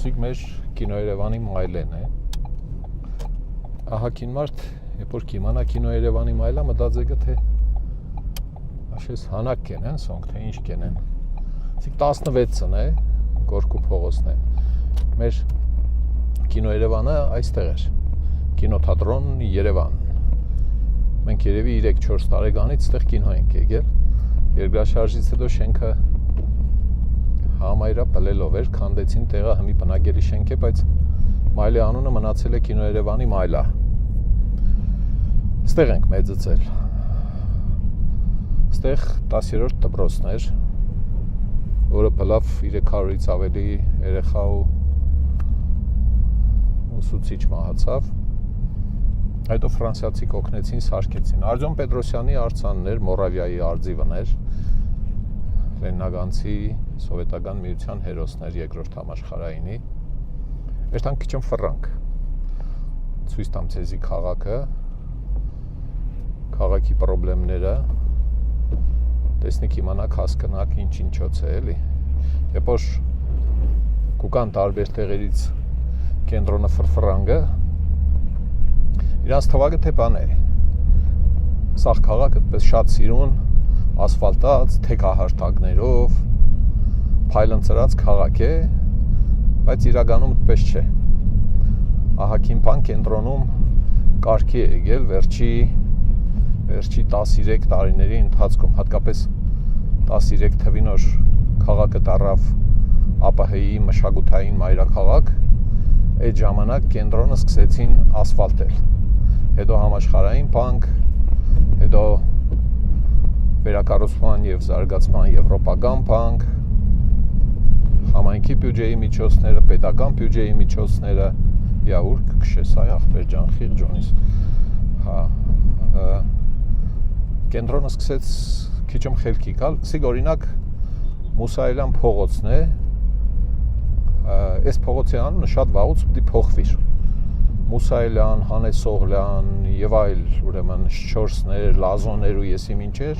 Սիկ մեր կինո Երևանի մայլեն է։ Ահագին մարդ, երբ որ կիմանա կինո Երևանի մայլա, մտածեգը թե աշես հանակ կենեն, սոնք թե ինչ կենեն։ Սիկ 16-ն է, Գորկու փողոցն է։ Մեր կինո Երևանը այստեղ էր։ Կինոթատրոն Երևան։ Մենք երևի 3-4 տարեկանից այստեղ կինո ենք եկել։ Երկրաշարժից հետո շենքը համայրա պլելով էր, քանդեցին տեղը հիմի բնակելի շենք է, բայց մայլի անունը մնացել է կինո Երևանի մայլա։ Ստեղ ենք մեծացել։ Ստեղ 10-րդ դպրոցն էր, որը բլավ 300-ից ավելի երեխա ու ուսուցիչ մահացավ։ Հետո ֆրանսիացիք օգնեցին, սարքեցին։ Արտյոմ Պետրոսյանի արձանն էր, Մորավիայի արձիվն էր։ Լեննագանցի սովետական միության հերոսներ երկրորդ համաշխարհայինի։ Երթանք քիչ ֆրանկ։ Ցույց տամ ցեզի քաղաքը, քաղաքի խնդիրները, տեսնեք իմանաք, հասկանաք ինչ-ինչոց է, էլի։ Երբ որ կուկան տարբեր տեղերից կենտրոնը ֆրֆրանգը, իրանց թվակը թե բան է։ Սաղ քաղաքը այդպես շատ սիրուն, ասֆալտած, թեքահարթակներով, փայլընծրած քաղաք է, բայց իրականում այդպես չէ։ Ահագին բան կենտրոնում կարգի է եկել վերջի 13 տարիների ընթացքում, հատկապես 13 թվին որ քաղաքը դառավ ԱՊՀ-ի մշակութային մայրաքաղաք, այդ ժամանակ կենտրոնը սկսեցին ասֆալտել։ Հետո համաշխարհային բանկ, հետո վերակառուցման եւ զարգացման եվրոպական բանկ, համայնքի բյուջեի միջոցները, պետական բյուջեի միջոցները, ուր կքշես այ ախպեր ջան, խիղճ ջոնիս։ Կենտրոնը սկսեց քիչում խելքի գալ, սիկ օրինակ Մուսայելյան փողոցն է, այս փողոցի անունը շատ վաղուց պիտի փոխվի։ Մուսայելյան, Հանես Սողլյան եւ այլ ուրեմն շչորսներ, լազոներ ու եսի մինչեր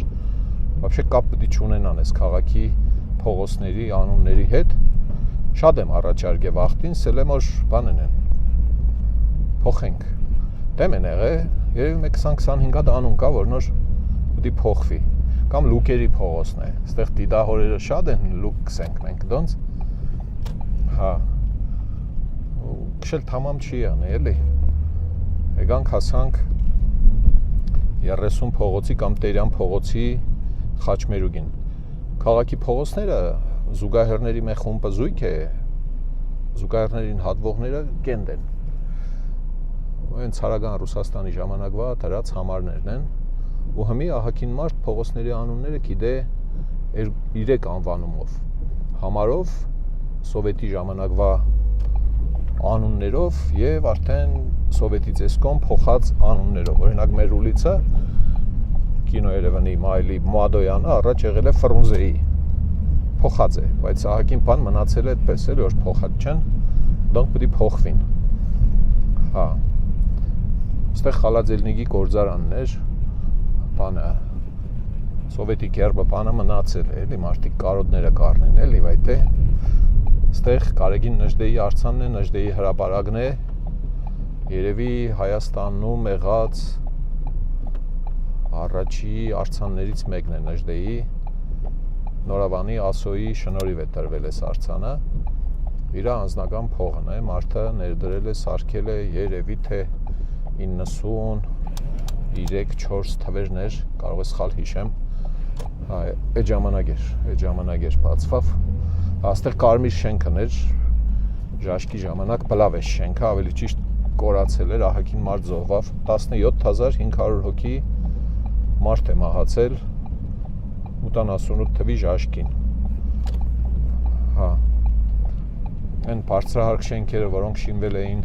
вообще կապ պիտի չունենան այս քաղաքի փողոցների անունների հետ։ Շատ եմ առաջարկել վախտին, սել եմ որ բանն են։ Փոխենք։ Դեմ են եղել, երևի 20-25 հատ անուն կա, որ նոր պիտի փոխվի։ Կամ Լուկերի փողոցն է։ Այստեղ դիդահորերը շատ են, լուկ կսենք մենք դոնց։ Հա։ Քշել թամամ չի անի, էլի։ Եկանք հասանք 30 փողոցի կամ Տերյան փողոցի խաչմերուկին։ Քաղաքի փողոցները զուգահեռների մեկ խումբը զույգ է, զուգահեռներին հատվողները կենդ են։ Այն ցարական Ռուսաստանի ժամանակվա դրած համարներն են, ու հիմի ահագին մարդ փողոցների անունները գիտե 3 անվանումով։ Համարով, սովետի ժամանակվա անուններով եւ արդեն սովետից էսկոմ փոխած անուններով։ Օրինակ մեր ուլիցը կինո Երևանի մայլի Մադոյանը առաջ եղել է Ֆրունզեի։ Փոխած է, բայց ահագին բան մնացել է այդպես էլ որ փոխած չեն, դրանք պետք է փոխվին։ Հա։ Այստեղ Խալաձելնիգի գործարանն էր, բանը սովետի գերբը բանը մնացել է, էլի մարդիկ կարոտները կառնեն, էլի վայտե։ Այստեղ Կարեգին Նժդեի արձանն է, Նժդեի հրապարակն է, երևի Հայաստանում եղած առաջի արձաններից մեկն է Նժդեի, Նորավանի Ասոյի շնորհիվ է տրվել այս արձանը, իր անձնական փողն է, մարդը ներդրել է, սարքել է, երևի թե 93-4 թվերներ, կարող է սխալ հիշեմ, այդ ժամանակ էր բացվավ, այստեղ կարմիր շենքն էր, ժաշկի ժամանակ բլավ է շենքը, ավելի ճիշտ կորացել էր, ահագին մարդ զոհվավ, 17500 հոգի մարդ է մահացել 88 թվի ժաշկին։ Հա։ Այն բարձրահարկ շենքերը, որոնք շինվել էին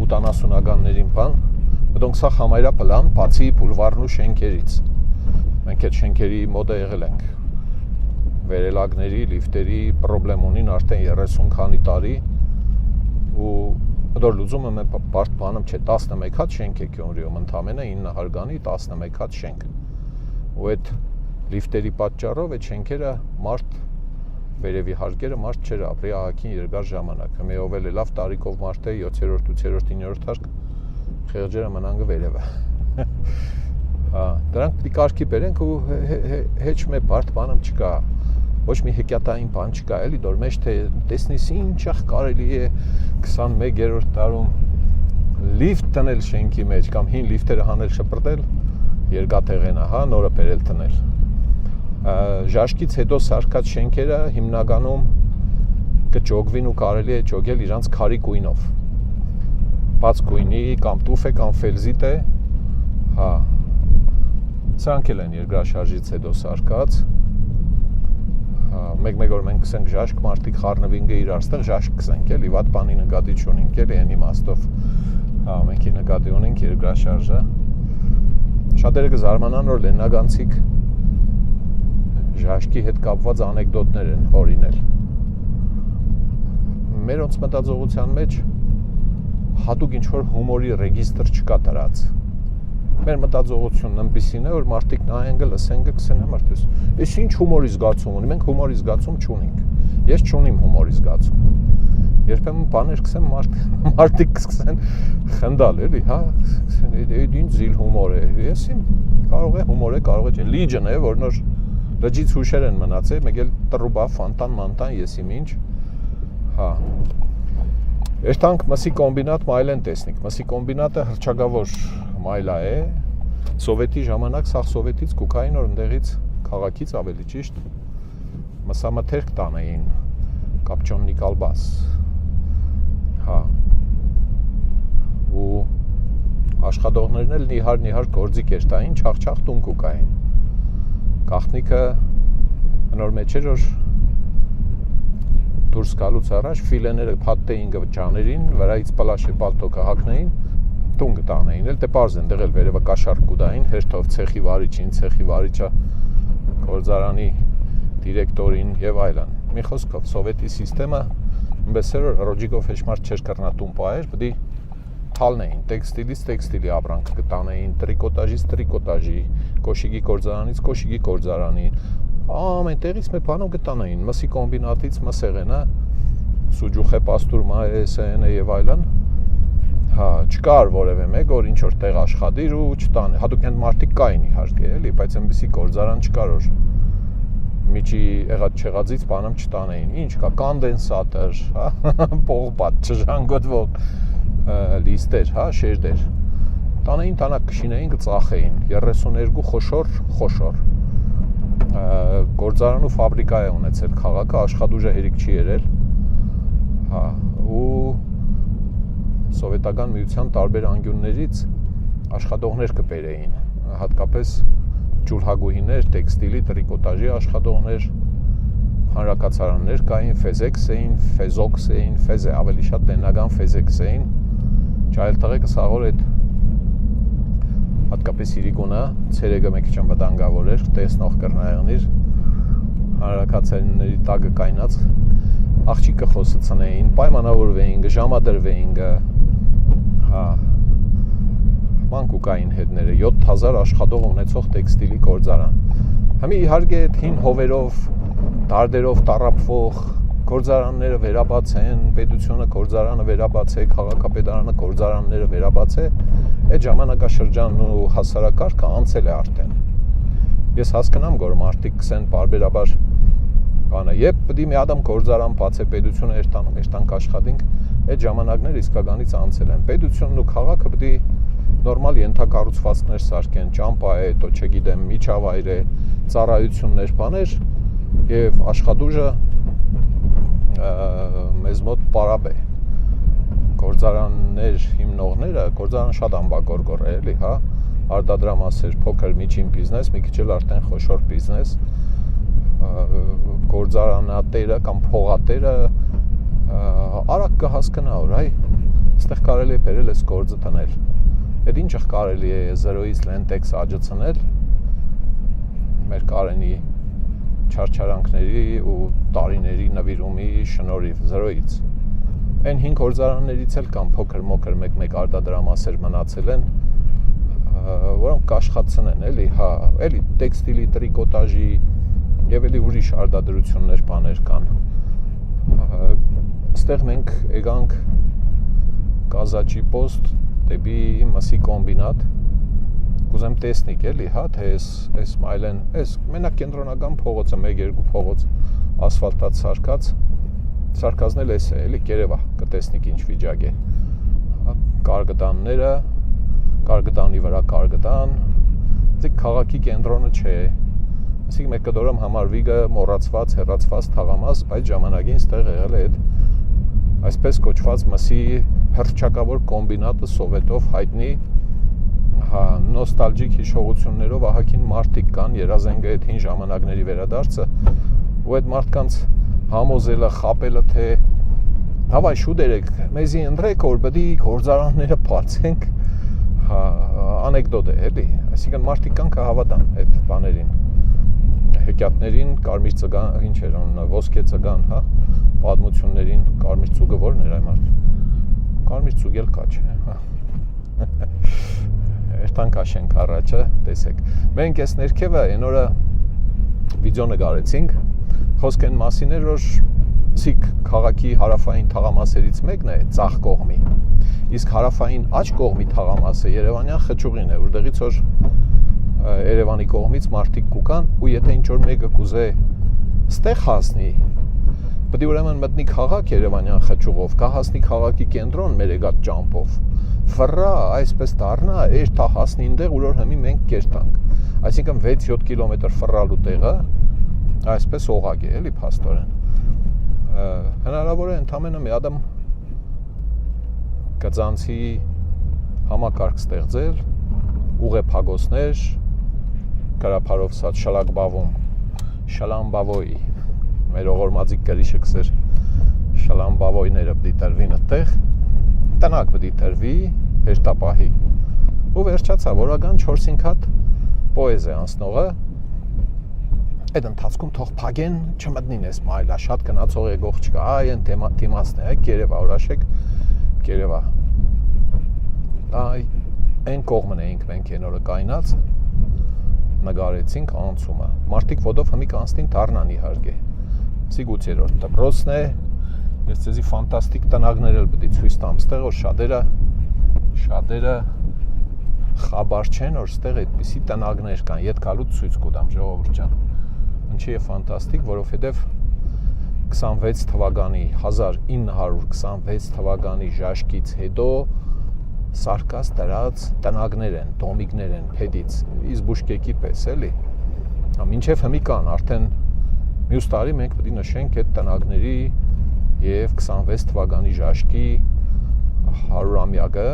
80-ականներին բան, դրանք սա համայրա պլան, բացի բուլվարն ու շենքերից։ Մենք այդ շենքերի մոտ եղել ենք։ Վերելակների, լիֆտերի պրոբլեմ ունին արդեն 30 քանի տարի ու դոր լուծում եմ բարդ բանում չէ 11 հատ շենք է Գյումրիում ընդամենը 9 հարգանի 11 հատ շենք ու այդ լիֆտերի պատճառով այդ շենքերը մարդ վերևի հարկերը մարդ չէր ապրի ահագին երկար ժամանակ։ Հիմա ով էլ լավ տարիքով մարդ է 7-րդ, 8-րդ, 9-րդ հարկ խեղճերը մնան վերևը։ Հա, դրանք պիտի կարգի բերենք ու հեչ մի բարդ բան չկա։ Ոչ մի հեքիաթային բան չկա, էլի դոր մեջ թե տեսնես ինչախ կարելի է 21-րդ դարում լիֆտ տնել շենքի մեջ կամ հին լիֆտերը հանել շպրտել, երկաթեղենը, հա, նորը բերել տնել։ Ժաշկից հետո սարքած շենքերը հիմնականում կճոգվին ու կարելի է ճոգել իրանց քարի գույնով։ Բաց գույնի կամ տուֆ է կամ ֆելզիտ է, հա։ Սրանք էլ են երկրաշարժից հետո սարքած։ Հա, մեկ օր մենք կսենք ժաշկ մարդիկ խառնվին իրար, այստեղ ժաշկ կսենք, էլի վատ բանի նկատի չունենք, էլի այն իմաստով։ Հա, մենք նկատի ունենք երկրաշարժը։ Շատերը կզարմանան, որ լեննագանցիկ ժաշկի հետ կապված անեկդոտներ են հորինել։ Մեր ոնց մտածողության մեջ հատուկ ինչ-որ հումորի ռեգիստր չկա դրած։ Մեր մտածողությունն այնպիսին է, որ մարդիկ նայեն լսեն կսեն մարդուս։ Էս ինչ հումորի զգացում ունի, մենք հումորի զգացում չունենք։ Ես չունիմ հումորի զգացում։ Երբեմն բաներ կսեմ մարդիկ կսկսեն խնդալ, էլի, հա, կսեն ինչ զիլ հումոր է։ Ես իմ կարող է հումոր է, կարող է չէ։ Լիջն է, որ նոր լջից հուշեր են մնացել, մեկ էլ տրուբա, ֆանտան, մանտան, ես իմ ինչ, հա։ Երտանք մսի կոմբինատ մայլ են տեսնիք, մսի կոմբինատը հրճագավոր մայլա է, սովետի ժամանակ, սաղ սովետից կուկային որ ընդեղից քաղաքից ավելի ճիշտ, մսամթերք տանեին, կապչոննի կալբաս, հա, ու աշխատողներն էլ նիհար գործիկ էր տային, չաղ տուն կուկային, գաղտնիքը նոր մեջ էր, որ դուրս գալուց առաջ ֆիլեները փաթեին գճաներին, վրայից պլաշե պալտոկը հագնեին, տուն կտանեին, էլ դե պարզ են դեղել վերևը կաշառք կուդային, հերթով ցեխի վարիչին, ցեխի վարիչը գործարանի դիրեկտորին եւ այլն։ Մի խոսքով սովետի համակարգը այնպես էր, որ ռոջիկով հեշմարտ չէր կռնա տուն պահեր, պետք է թալնեին, տեքստիլից տեքստիլի ապրանք կտանեին, տրիկոտաժից տրիկոտաժի, կոշիկի գործարանից կոշիկի գործարանի, ամեն տեղից մի բանով կտանեին, մսի կոմբինատից մսեղենը, սուջուխե պաստուրմա էսենը եւ այլն, հա, չկար որևէ մեկ, որ ինչ որ տեղ աշխատիր ու չտանի, հատուկ են մարդիկ կային իհարկե, էլի, բայց այնպեսի գործարան չկար, որ միջի եղած չեղածից բանամ չտանեին, ինչ կա, կոնդենսատոր, հա, պողպատ, չժանգոտվող լիստեր, հա, շերտեր, տանեին տանակ կշինեին կծախեին, 32 խոշոր, գործարան ու ֆաբրիկա է ունեցել քաղաքը, աշխատուժը հերիք չի երել, հա, ու սովետական միության տարբեր անկյուններից աշխատողներ կբերեին, հատկապես ջուրհագուհիներ, տեքստիլի, տրիկոտաժի աշխատողներ, հանրակացարաններ կային, ֆեզեքս էին, ֆեզոքս էին, ֆեզե, ավելի շատ լեննական ֆեզեքս էին, ճայել տղեկը սաղոր այդ հատկապես իրիկունը, ցերեգը մեկ քիչ վտանգավոր էր, տեսնող կրնայողներ, հանրակացարանների տակը կայնած աղջիկը խոսացնեին, պայմանավորվեին, ժամադրվեին, հա, մանկուկային հետները, 7000 աշխատող ունեցող տեքստիլի գործարան։ Հիմա իհարկե այդ հին հովերով, դարդերով տառապվող գործարանները վերաբացեն, պետությունը գործարանը վերաբացե, քաղաքապետարանը գործարանները վերաբացե, այդ ժամանակաշրջանն ու հասարակարգը անցել է արդեն։ Ես հասկանամ, որ մարդիկ կսեն բարբերաբար բանը, երբ պետք է մի ադամ գործարան բացե, պետությունը երտանք աշխատենք, այդ ժամանակները իսկականից անցել են։ Պետությունն ու քաղաքը պետք է նորմալ ենթակառուցվածքներ սարքեն, ճամփա է, հետո չգիտեմ, միջավայր է, ծառայություններ, բաներ եւ աշխատուժը մեզ մոտ պարապ է։ Գործարաններ հիմնողները, գործարան շատ ամբակորգոր է, էլի, հա, արտադրամասեր, փոքր միջին բիզնես, մի քիչ էլ արդեն խոշոր բիզնես, գործարանատերը կամ փողատերը արագ կհասկանա, որ այ այստեղ կարելի է բերել այս գործը տնել։ Այդ ինչը կարելի է 0-ից լենտեքս աճացնել մեր Կարենի չարչարանքների ու տարիների նվիրումի շնորհիվ 0-ից։ Այն 5 գործարաններից էլ կամ փոքր-մոքր մեկ-մեկ արտադրամասեր մնացել են, որոնք կաշխատցնեն, էլի, հա, էլի տեքստիլի, տրիկոտաժի եւ էլի ուրիշ արտադրություններ բաներ կան։ Այստեղ մենք եկանք Կազաչի post դեպի մսի կոմբինատ։ Կուզեմ տեսնիկ էլի, հա, թե այս մայլեն, այս մենակ կենտրոնական փողոցը 1-2 փողոց ասֆալտած սարկածն էլ էս է, էլի Երևա, կտեսնիկ ինչ վիճակ է։ Կարգտանները, կարգտանի վրա կարգտան, դե քաղաքի կենտրոնը չէ։ Այսինքն մեկ կդորում համարվիգը մոռացված, հեռացված թաղամաս, բայց ժամանակին ստեղ եղել է այդ այսպես կոչված մսի հռչակավոր կոմբինատը Սովետով հայտնի, հա, նոստալգիկ հիշողություններով ահագին մարդիկ կան, երազենք այդ հին ժամանակների վերադարձը, ու այդ մարդկանց համոզելը, խապելը, թե հավայ շուտ երեք, մեզի ընտրեք, որ բդի գործարանները բացենք, հա, անեկդոտ է, էլի, այսինքն մարդիկ կան կհավատան այդ բաներին, հեքիաթներին, կարմիր ծգան, ինչ էր անունը, ոսկե ծգան, հա, պատմություններին, կարմիր ծուգը որն էր այ մարդ, կարմիր ծուգել կա չէ, հա, երտան կաշենք առաջը, տեսեք, մենք ես ներքևը են օրը վիդեո նկարեցինք, խոսք են մասին էր, որ սիկ քաղաքի հարավային թաղամասերից մեկն է ծախ կողմի, իսկ հարավային աջ կողմի թաղամասը Երևանյան խճուղին է, որտեղից որ Երևանի կողմից մարդիկ կուկան ու եթե ինչ-որ մեկը կուզե ստեղ հասնի, պետք է ուրեմն մտնի քաղաք Երևանյան խճուղով, կա հասնի քաղաքի կենտրոն մեր եկած ճամփով, ֆռա, այսպես դառնա, երթա հասնի այնտեղ, որ հիմի մենք կերտանք, այսինքն 6-7 կիլոմետր ֆռալու տեղը, այսպես օղակ է, էլի փաստորեն, հնարավոր է ընդամենը մի ադամ գծանցի համակարգ ստեղծել, ուղեփագոցներ, Կարապարով սած շալամբավոյի, մեր ողորմածիկ գրիշը կսեր շալամբավոյները պդի տրվին ըտեղ, տնակ պդի տրվի, հերտապահի, ու վերջացա, որական 4-5 հատ պոեզ է անցնողը, այդ ընթացքում թող փագեն չմտնին ես մայլա, շատ գնացող եկող չկա, այ են դիմացն է, Երևա, օրաշեք, Երևա, այ այն կողմն էինք մենք են օրը կայնած, նգարեցինք անցումը, մարդիկ ոտով հմի կանցնին դառնան իհարկե, սիգուց երորդ դպրոցն է, ես ձեզի ֆանտաստիկ տնագներ էլ պտի ցույց տամ, ստեղ որ շատերը խաբար չեն, որ ստեղ այդպիսի տնագներ կան, ետ գալուց ցույց կտամ ժողովուրդ ջան, ինչի է ֆանտաստիկ, որովհետև 26 թվականի 1926 թվականի ժաշկից հետո սարկած դրած տնագներ են, դոմիկներ են փեդից, իզբուշկեկի պես էլի, մինչև հմի կան, արդեն մյուս տարի մենք պետք է նշենք այդ տնագների և 26 թվականի ժաշկի 100-ամյակը,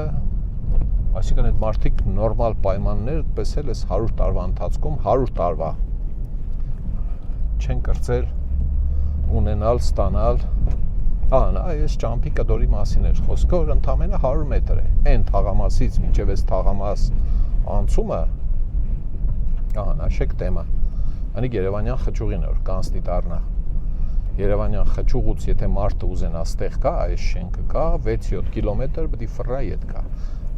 այսինքն այդ մարդիկ նորմալ պայմաններ պես էլ ես 100 տարվա ընթացքում 100 տարվա չեն կրծել, ունենալ, ստանալ, այս ճամփի կդորի մասին էր խոսքը, որ ընդամենը 100 մետր է, այն թաղամասից մինչև այս թաղամաս անցումը, շեք տեմը, անիկ Երևանյան խճուղին էր, կանցնի դառնա, Երևանյան խճուղուց եթե մարդը ուզենա ստեղ կա, այս շենքը կա, 6-7 կիլոմետր պտի ֆռա ետ կա,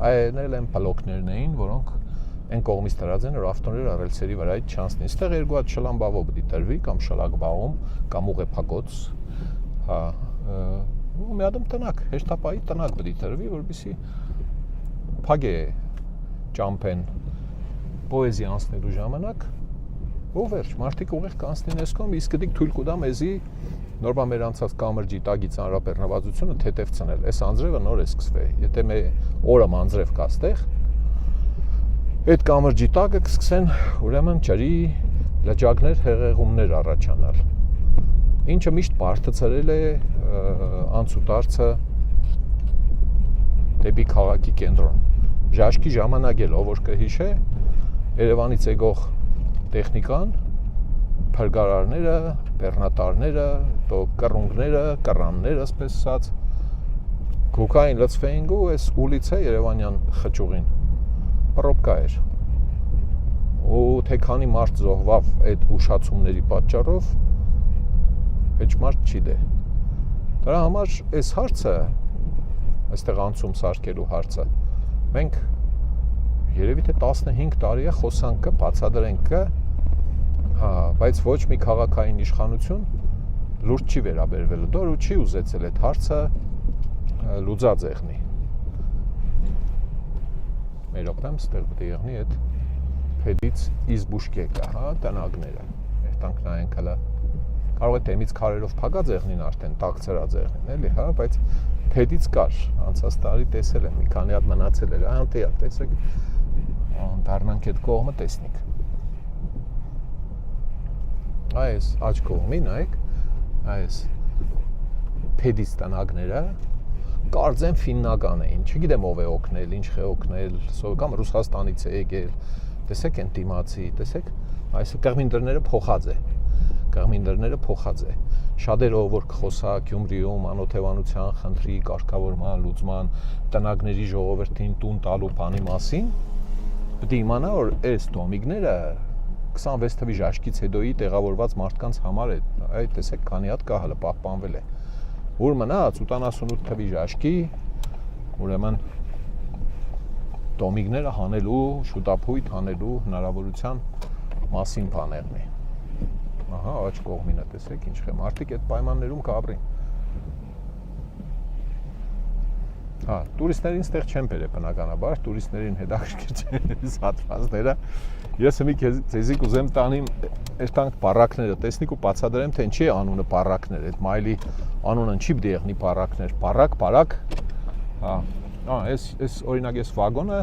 այն էլ են պլոկներն էին, որոնք այն կողմից տրած են, որ ավտոները ռելսերի վրայից չանցնի, ստեղ երկու հատ շլամբավով պտի տրվի, կամ շլագբաղում, կամ ուղեփակոց, հա, ու մի ադամ տնակ, հեշտապայի տնակ պտի տրվի, որպեսզի փագե ճամփեն պոեզի անցնելու ժամանակ, ու վերջ, մարդիկ ուղիղ կանցնին այս կողմ, իսկ դիք թույլ կտա մեզի նորմալ մեր անցած կամրջի տագից հանրապետությունությունը թեթև ցնել, այս անձրևը նոր է սկսվել, եթե մեր օրը անձրև կա ստեղ, այդ կամրջի տակը կսկսեն ուրեմն ջրի լճակներ, հեղեղումներ առաջանալ, ինչը միշտ բարդացրել է անցուդարձը դեպի քաղաքի կենտրոն, ժաշկի ժամանակ էլ ով որ կհիշե, Երևանից եկող տեխնիկան, փրկարարները, բեռնատարները, կռունգները, կռանները, ասպես ասած, գուկային լցվեին ու այս ուլիցը Երևանյան խճուղին պրոբկա էր։ Ու թե քանի մարդ զոհվավ այդ ուշացումների պատճառով, հեչ մարդ չի դե։ Դրա համար այս հարցը, այստեղ անցում սարքելու հարցը, մենք երևի թե 15 տարի է խոսանքը, բացադրենքը, Հա, բայց ոչ մի քաղաքային իշխանություն լուրջ չի վերաբերվել դոր ու չի ուզեցել այդ հարցը լուծած եղնի։ Մեր օգտեմ ստեղ պետք է եղնի այդ փեդից իզբուշկեկը, հա, տնագները։ Երտանք նայենք հələ կարող է դեմից քարերով փակած եղնին արդեն տակցրած եղնին, էլի, հա, բայց փեդից կար, անցած տարի տեսել եմ, մի քանի հատ մնացել էր, այնտեղ տեսեք, դառնանք այդ կողմը տեսնիկ։ Այս աջ կողմին, նայեք, այս փեդից տնագները կարծեմ ֆիննական էին, չգիտեմ ով է օգնել, ինչ է օգնել, կամ Ռուսաստանից է եկել, տեսեք են դիմացի, տեսեք, այս կղմինդրները փոխած է, շատերով որ կխոսա Գյումրիում անօթևանության խնդրի կարգավորման, լուծման, տնագների ժողովրդին տուն տալու բանի մասին, պետք է իմանա, որ այս տոմիկները 26 թվականի ժաշկից հետոյի տեղավորված մարդկանց համար է, այդ տեսեք քանի հատ կա հələ պահպանվել է։ Ուր մնաց 88 թվականի ժաշկի, ուրեմն տոմիկները հանելու, շուտափույթ հանելու հնարավորության մասին բաներն է։ Ահա, աջ կողմինը տեսեք ինչ է, մարդիկ այդ պայմաններում կապրին։ Հա, տուրիստներին ստեղ չեն բերել բնականաբար, տուրիստներին հետաքրքիր չեն հատվածները։ Ես հիմի ձեզի կուզեմ տանիմ այստանք պարակները, տեսնիք ու բացատրեմ, թե ինչի է անունը պարակներ, այդ մայլի անունը ինչի պետք է եղնի պարակներ, պարակ, հա, այս օրինակ այս վագոնը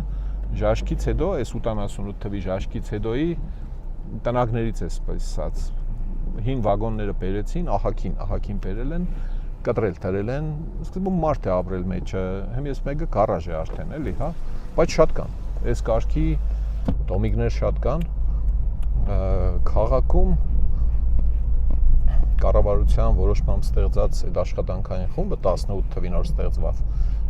ժաշկից հետո, այս 88 թվականի ժաշկից հետոյի տնագներից է սպասած, հին վագոնները բերեցին, ահագին բերել են, կտրել թրել են, սկզբում մարդ է ապրել մեջը, հիմա ես մեկը գարաժ է արդեն, էլի, հա, բայց շատ կան, այս կարգի տոմիկներ շատ կան, քաղաքում կառավարության որոշմամբ ստեղծած այդ աշխատանքային խումբը 18 թվին որ ստեղծված,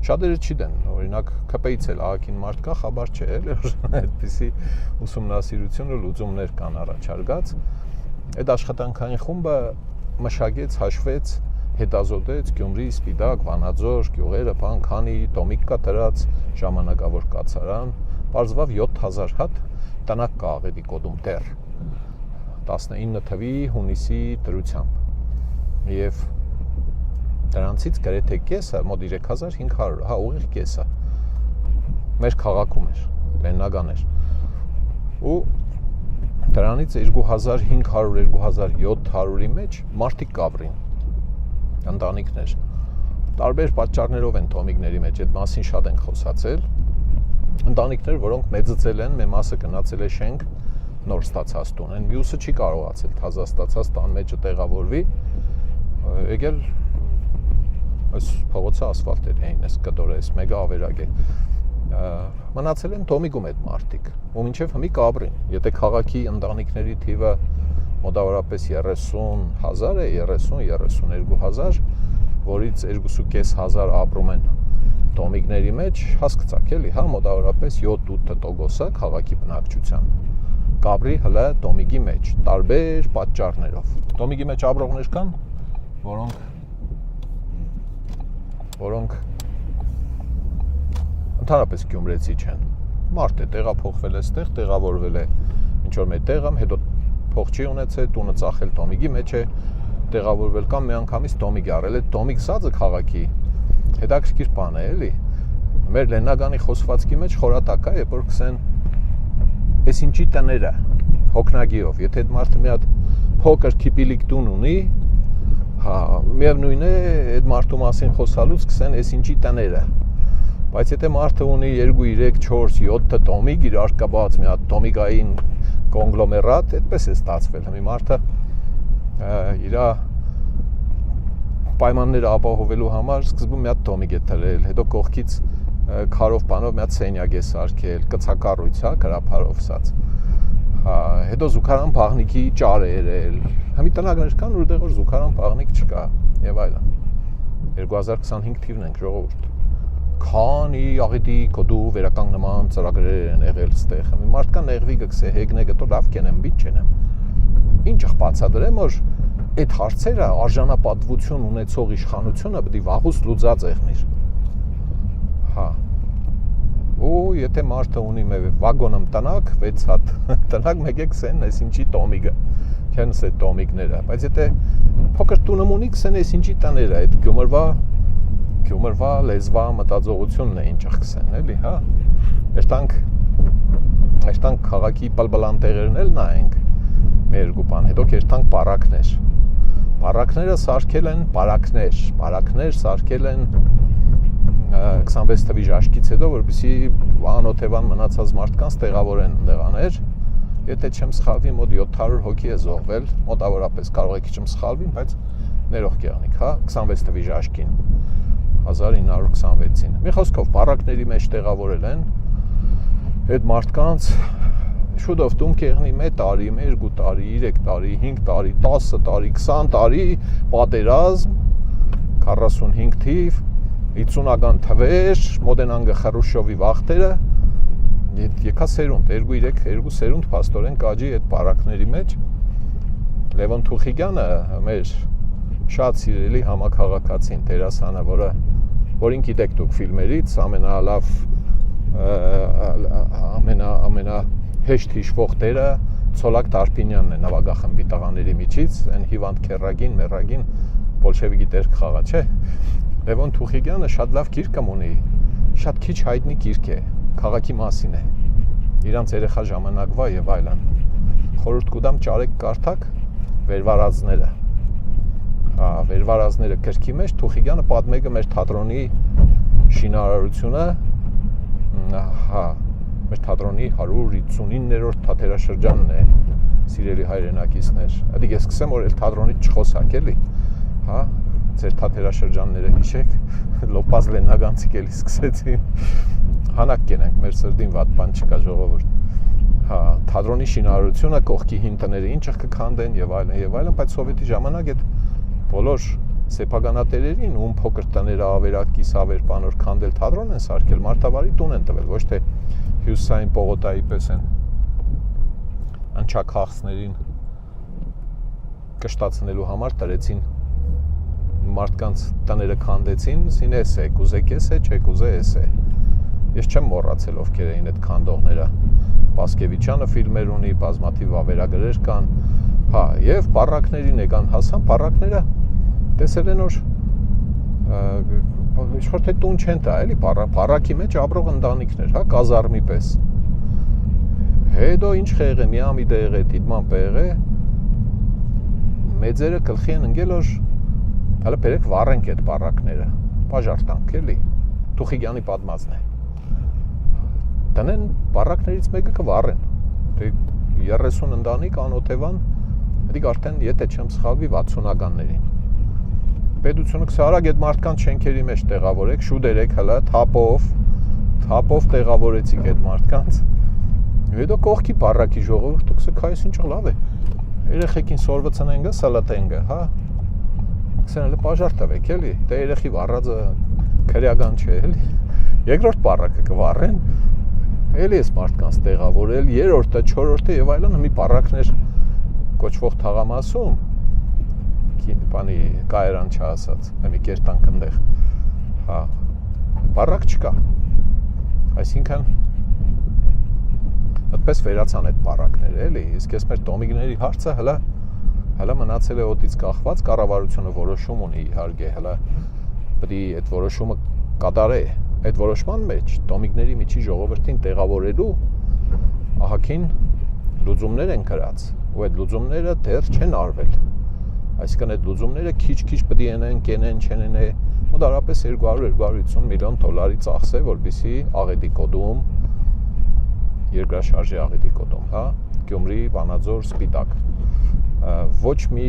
շատերը չգիտեն, օրինակ ԿՊ-ից էլ ահագին մարդ կա, խաբար չէ, էլի, այդպիսի ուսումնասիրություն ու լուծումներ կան առաջարկած, այդ աշխատանքային խումբը մշակեց, հաշվեց, հետազոտեց Գյումրի, Սպիտակ, Վանաձոր, գյուղերը, բան, քանի տոմիկ կա դրած, ժամանակավոր կացարան, պարզվավ 7000 հատ տնակ կա աղետի կոդում դեռ 19 թվականի հունիսի դրությամբ եւ դրանցից գրեթե կեսը մոտ 3500, հա, ուղիղ կեսը մեր քաղաքում էր, Լեննագան էր ու դրանից 2500, 2700-ի մեջ մարդիկ կապրին ընտանիքներ, տարբեր պատճառներով են տոմիկների մեջ, այդ մասին շատ ենք խոսացել, ընտանիքներ, որոնք մեծացել են, մեր մասը գնացել է շենք, նոր ստացած տուն են, մյուսը չի կարողացել թազա ստացած տան մեջը տեղավորվի, եկել այս փողոցը ասֆալտեր էին, այս կտորը, այս մեգա ավերակ է, մնացել են տոմիկում այդ մարդիկ, ու մինչև հիմի կապրին, եթե քաղաքի ընտանիքների թիվը մոտավորապես 30,000 է, 30-32,000, որից 2,500 ապրում են տոմիկների մեջ, հասկացաք էլի, հա, մոտավորապես 7-8% քաղաքի բնակչության կապրի հələ տոմիկի մեջ, տարբեր պատճառներով։ Տոմիկի մեջ ապրողներ կան, որոնք ընդհանրապես գյումրեցի չեն։ Մարդ է տեղափոխվել է այստեղ, տեղավորվել է ինչ-որ մեկ տեղում, հետո փող չի ունեցել, տունը ծախել տոմիկի մեջ է, տեղավորվել կամ միանգամից տոմիկ արել, այդ տոմիկ սածը քաղաքի հետաքրքիր բան է, էլի։ Մեր Լեննագանի խոսվածքի մեջ խորատակ է, երբ որ կսեն այս ինչի տները հոգնագիով, եթե այդ մարդը մի հատ փոքր քիպիլիկ տուն ունի, հա, միևնույն է, այդ մարդու մասին խոսալուց կսեն այս ինչի տները։ Բայց եթե մարդը ունի 2, 3, 4, 7 տոմիկ, իր արկաբաց մի հատ տոմիկային կոնգլոմերատ, այդպես է ստացվել, հիմի մարդը իր պայմանները ապահովելու համար սկզբում մի հատ տոմիկ է տրել, հետո կողքից քարով բանով մի հատ սենյակ է սարքել, կցակառույց, հա, գրափարով սած։ Հետո զուգարան բաղնիկի ճար է երել։ Հիմի տնագներ կան, որտեղ որ զուգարան բաղնիկ չկա, եւ այլն։ 2025 թիվն ենք ժողովուրդ։ Քանի աղետի կոդու վերականգնման ծրագրեր են եղել ստեղ։ Հիմի մարդկան նեղվի գքսե հեգնե գտո լավ կենեմ, բիչ չենեմ։ Ինչ բացատրեմ, որ այդ հարցերը արժանապատվություն ունեցող իշխանությունը պետք է վաղուց լուծած եղնի։ Հա։ Ու եթե մարդը ունի վագոնում տնակ, 6 հատ տնակ մեկ է կսեն, այս ինչի տոմիկը։ Քենս է տոմիկները, բայց եթե փոքր տունը ունի, կսեն էս ինչի տաները, այդ գյումրվա լեզվա մտածողությունն է ինչ կսեն, էլի, հա։ Երտանք քաղաքի բալբալան տեղերն էլ նայենք մեր երկու բան, հետո կերտանք պարակներ։ Պարակները սարքել են պարակներ սարքել են 26 թվի ժաշկից հետո, որպեսզի անօթևան մնացած մարդկանց տեղավորեն ընդեղաներ։ Եթե չեմ սխալվի, մոտ 700 հոգի է զոհվել, մոտավորապես կարող է քիչ սխալվի, բայց ներող կեղնիկ, հա, 26 թվի ժաշկին 1926-ին։ Մի խոսքով պարակների մեջ տեղավորել են այդ մարդկանց շուտով տուն կեղնի 1 տարի, 2 տարի, 3 տարի, 5 տարի, 10 տարի, 20 տարի պատերազմ, 45 թիվ, 50-ական թվեր, մոդենան Խրուշչովի վախտերը, եկա սերունդ, 2 սերունդ փաստորեն կաջի այդ պարակների մեջ։ Լևոն Թուխիգյանը մեր շատ սիրելի համաքաղաքացին դերասանը, որին գիտեք դուք ֆիլմերից, ամենահեշտ հիշվող դերը Ցոլակ Տարփինյանն է նվագախմբի տղաների միջից, այն հիվանդ քերագին, մերագին բոլշևիկի տեր խաղա, չէ։ Լևոն Թուխիգյանը շատ լավ գիրք ունի, շատ քիչ հայտնի գիրք է, քաղաքի մասին է, իրանց երեխա ժամանակվա եւ այլն։ Խորհուրդ կուտամ ճարեք կարդակ վերվարածները։ Հա, վերվարածները գրքի մեջ Թուխիգյանը պատմել է մեր թատրոնի շինարարությունը, հա, մեր թատրոնի 159-րդ թատերաշրջանն է, սիրելի հայրենակիցներ։ Ադիք ես սկսեմ, որ էլ թատրոնից չխոսակ էլի, հա, ձեր թատերաշրջանները հիշեք, լոպազ լենագանցիկ էլի սկսեցին, հանակ կենենք, մեր սրդին վատ բան չկա ժողովուրդ, հա, թատրոնի շինարարությունը, կողքի հին տները ինչը կքանդեն եւ այլն, բայց սովետի ժամանակ այդ բոլոր սեփականատերերին, ում փոքր տները ավերակ, կիսավեր, բանոր քանդել թատրոն են սարքել, մարդավարի տուն են տվել, ոչ թե հյուսային պողոտայի պես են անչաքախցներին կշտացնելու համար տրեցին մարդկանց տները քանդեցին, սին էս է, կուզեք էս է, չէ կուզե էս է։ Ես չեմ մոռացել ովքեր էին այդ քանդողները։ Պասկևիչյանը ֆիլմեր ունի, բազմաթիվ վավերագրեր կան, հա, եւ պարակներին եկան հասան, պարակները տեսել են որ ինչ-որ թե տուն չեն տա, էլի պարակի մեջ ապրող ընտանիքներ, հա, կազարմի պես։ Հետո ինչ խեղե, միամի դեղե, դիտման պեղե, մեծերը գլխի են ընկել որ հələ բերեք վառենք այդ պարակները, բաժար տանք, էլի, Թուխիգյանի պատմածն է։ Տնեն պարակներից մեկը կվառեն, դե 30 ընտանիք անօթևան, դիք արդեն եթե չեմ սխալվի 60-ականներին։ Պետությունը քսարակ այդ մարդկանց շենքերի մեջ տեղավորեք, շուտերեք հələ թափով տեղավորեցիք այդ մարդկանց։ Հետո կողքի պարակի ժողովուրդը քսեք այս ինչ լավ է։ Երեխեքին սորվցնենգը, սալատենգը, հա։ Քսեն հələ բաժար տվեք, էլի։ Դե երեխի վառածը քրեական չէ, էլի։ Երկրորդ պարակը կվառեն, էլի էս մարդկանց տեղավորել, երրորդը, չորրորդը եւ այլն մի պարակներ կոչվող թաղամասում բանի կայարան չասած, մի կերտանք ընդեղ, հա, պարակ չկա, այսինքն այդպես վերացան այդ պարակները, էլի, իսկ ես մեր տոմիկների հարցը հələ մնացել է օդից կախված, կառավարությունը որոշում ունի իհարկե, հələ պետք է այդ որոշումը կատարե, այդ որոշման մեջ տոմիկների միջի ժողովրդին տեղավորելու ահագին լուծումներ են գրած, ու այդ լուծումները դեռ չեն արվել։ Այսինքն այդ լուծումները քիչ-քիչ պետք է ենեն, կենեն, չենեն, մոտավորապես 200-250 միլիոն դոլարի ծախսե, որպեսզի աղետի կոդում, երկրաշարժի աղետի կոդում, հա, Գյումրի, Վանաձոր, Սպիտակ, ոչ մի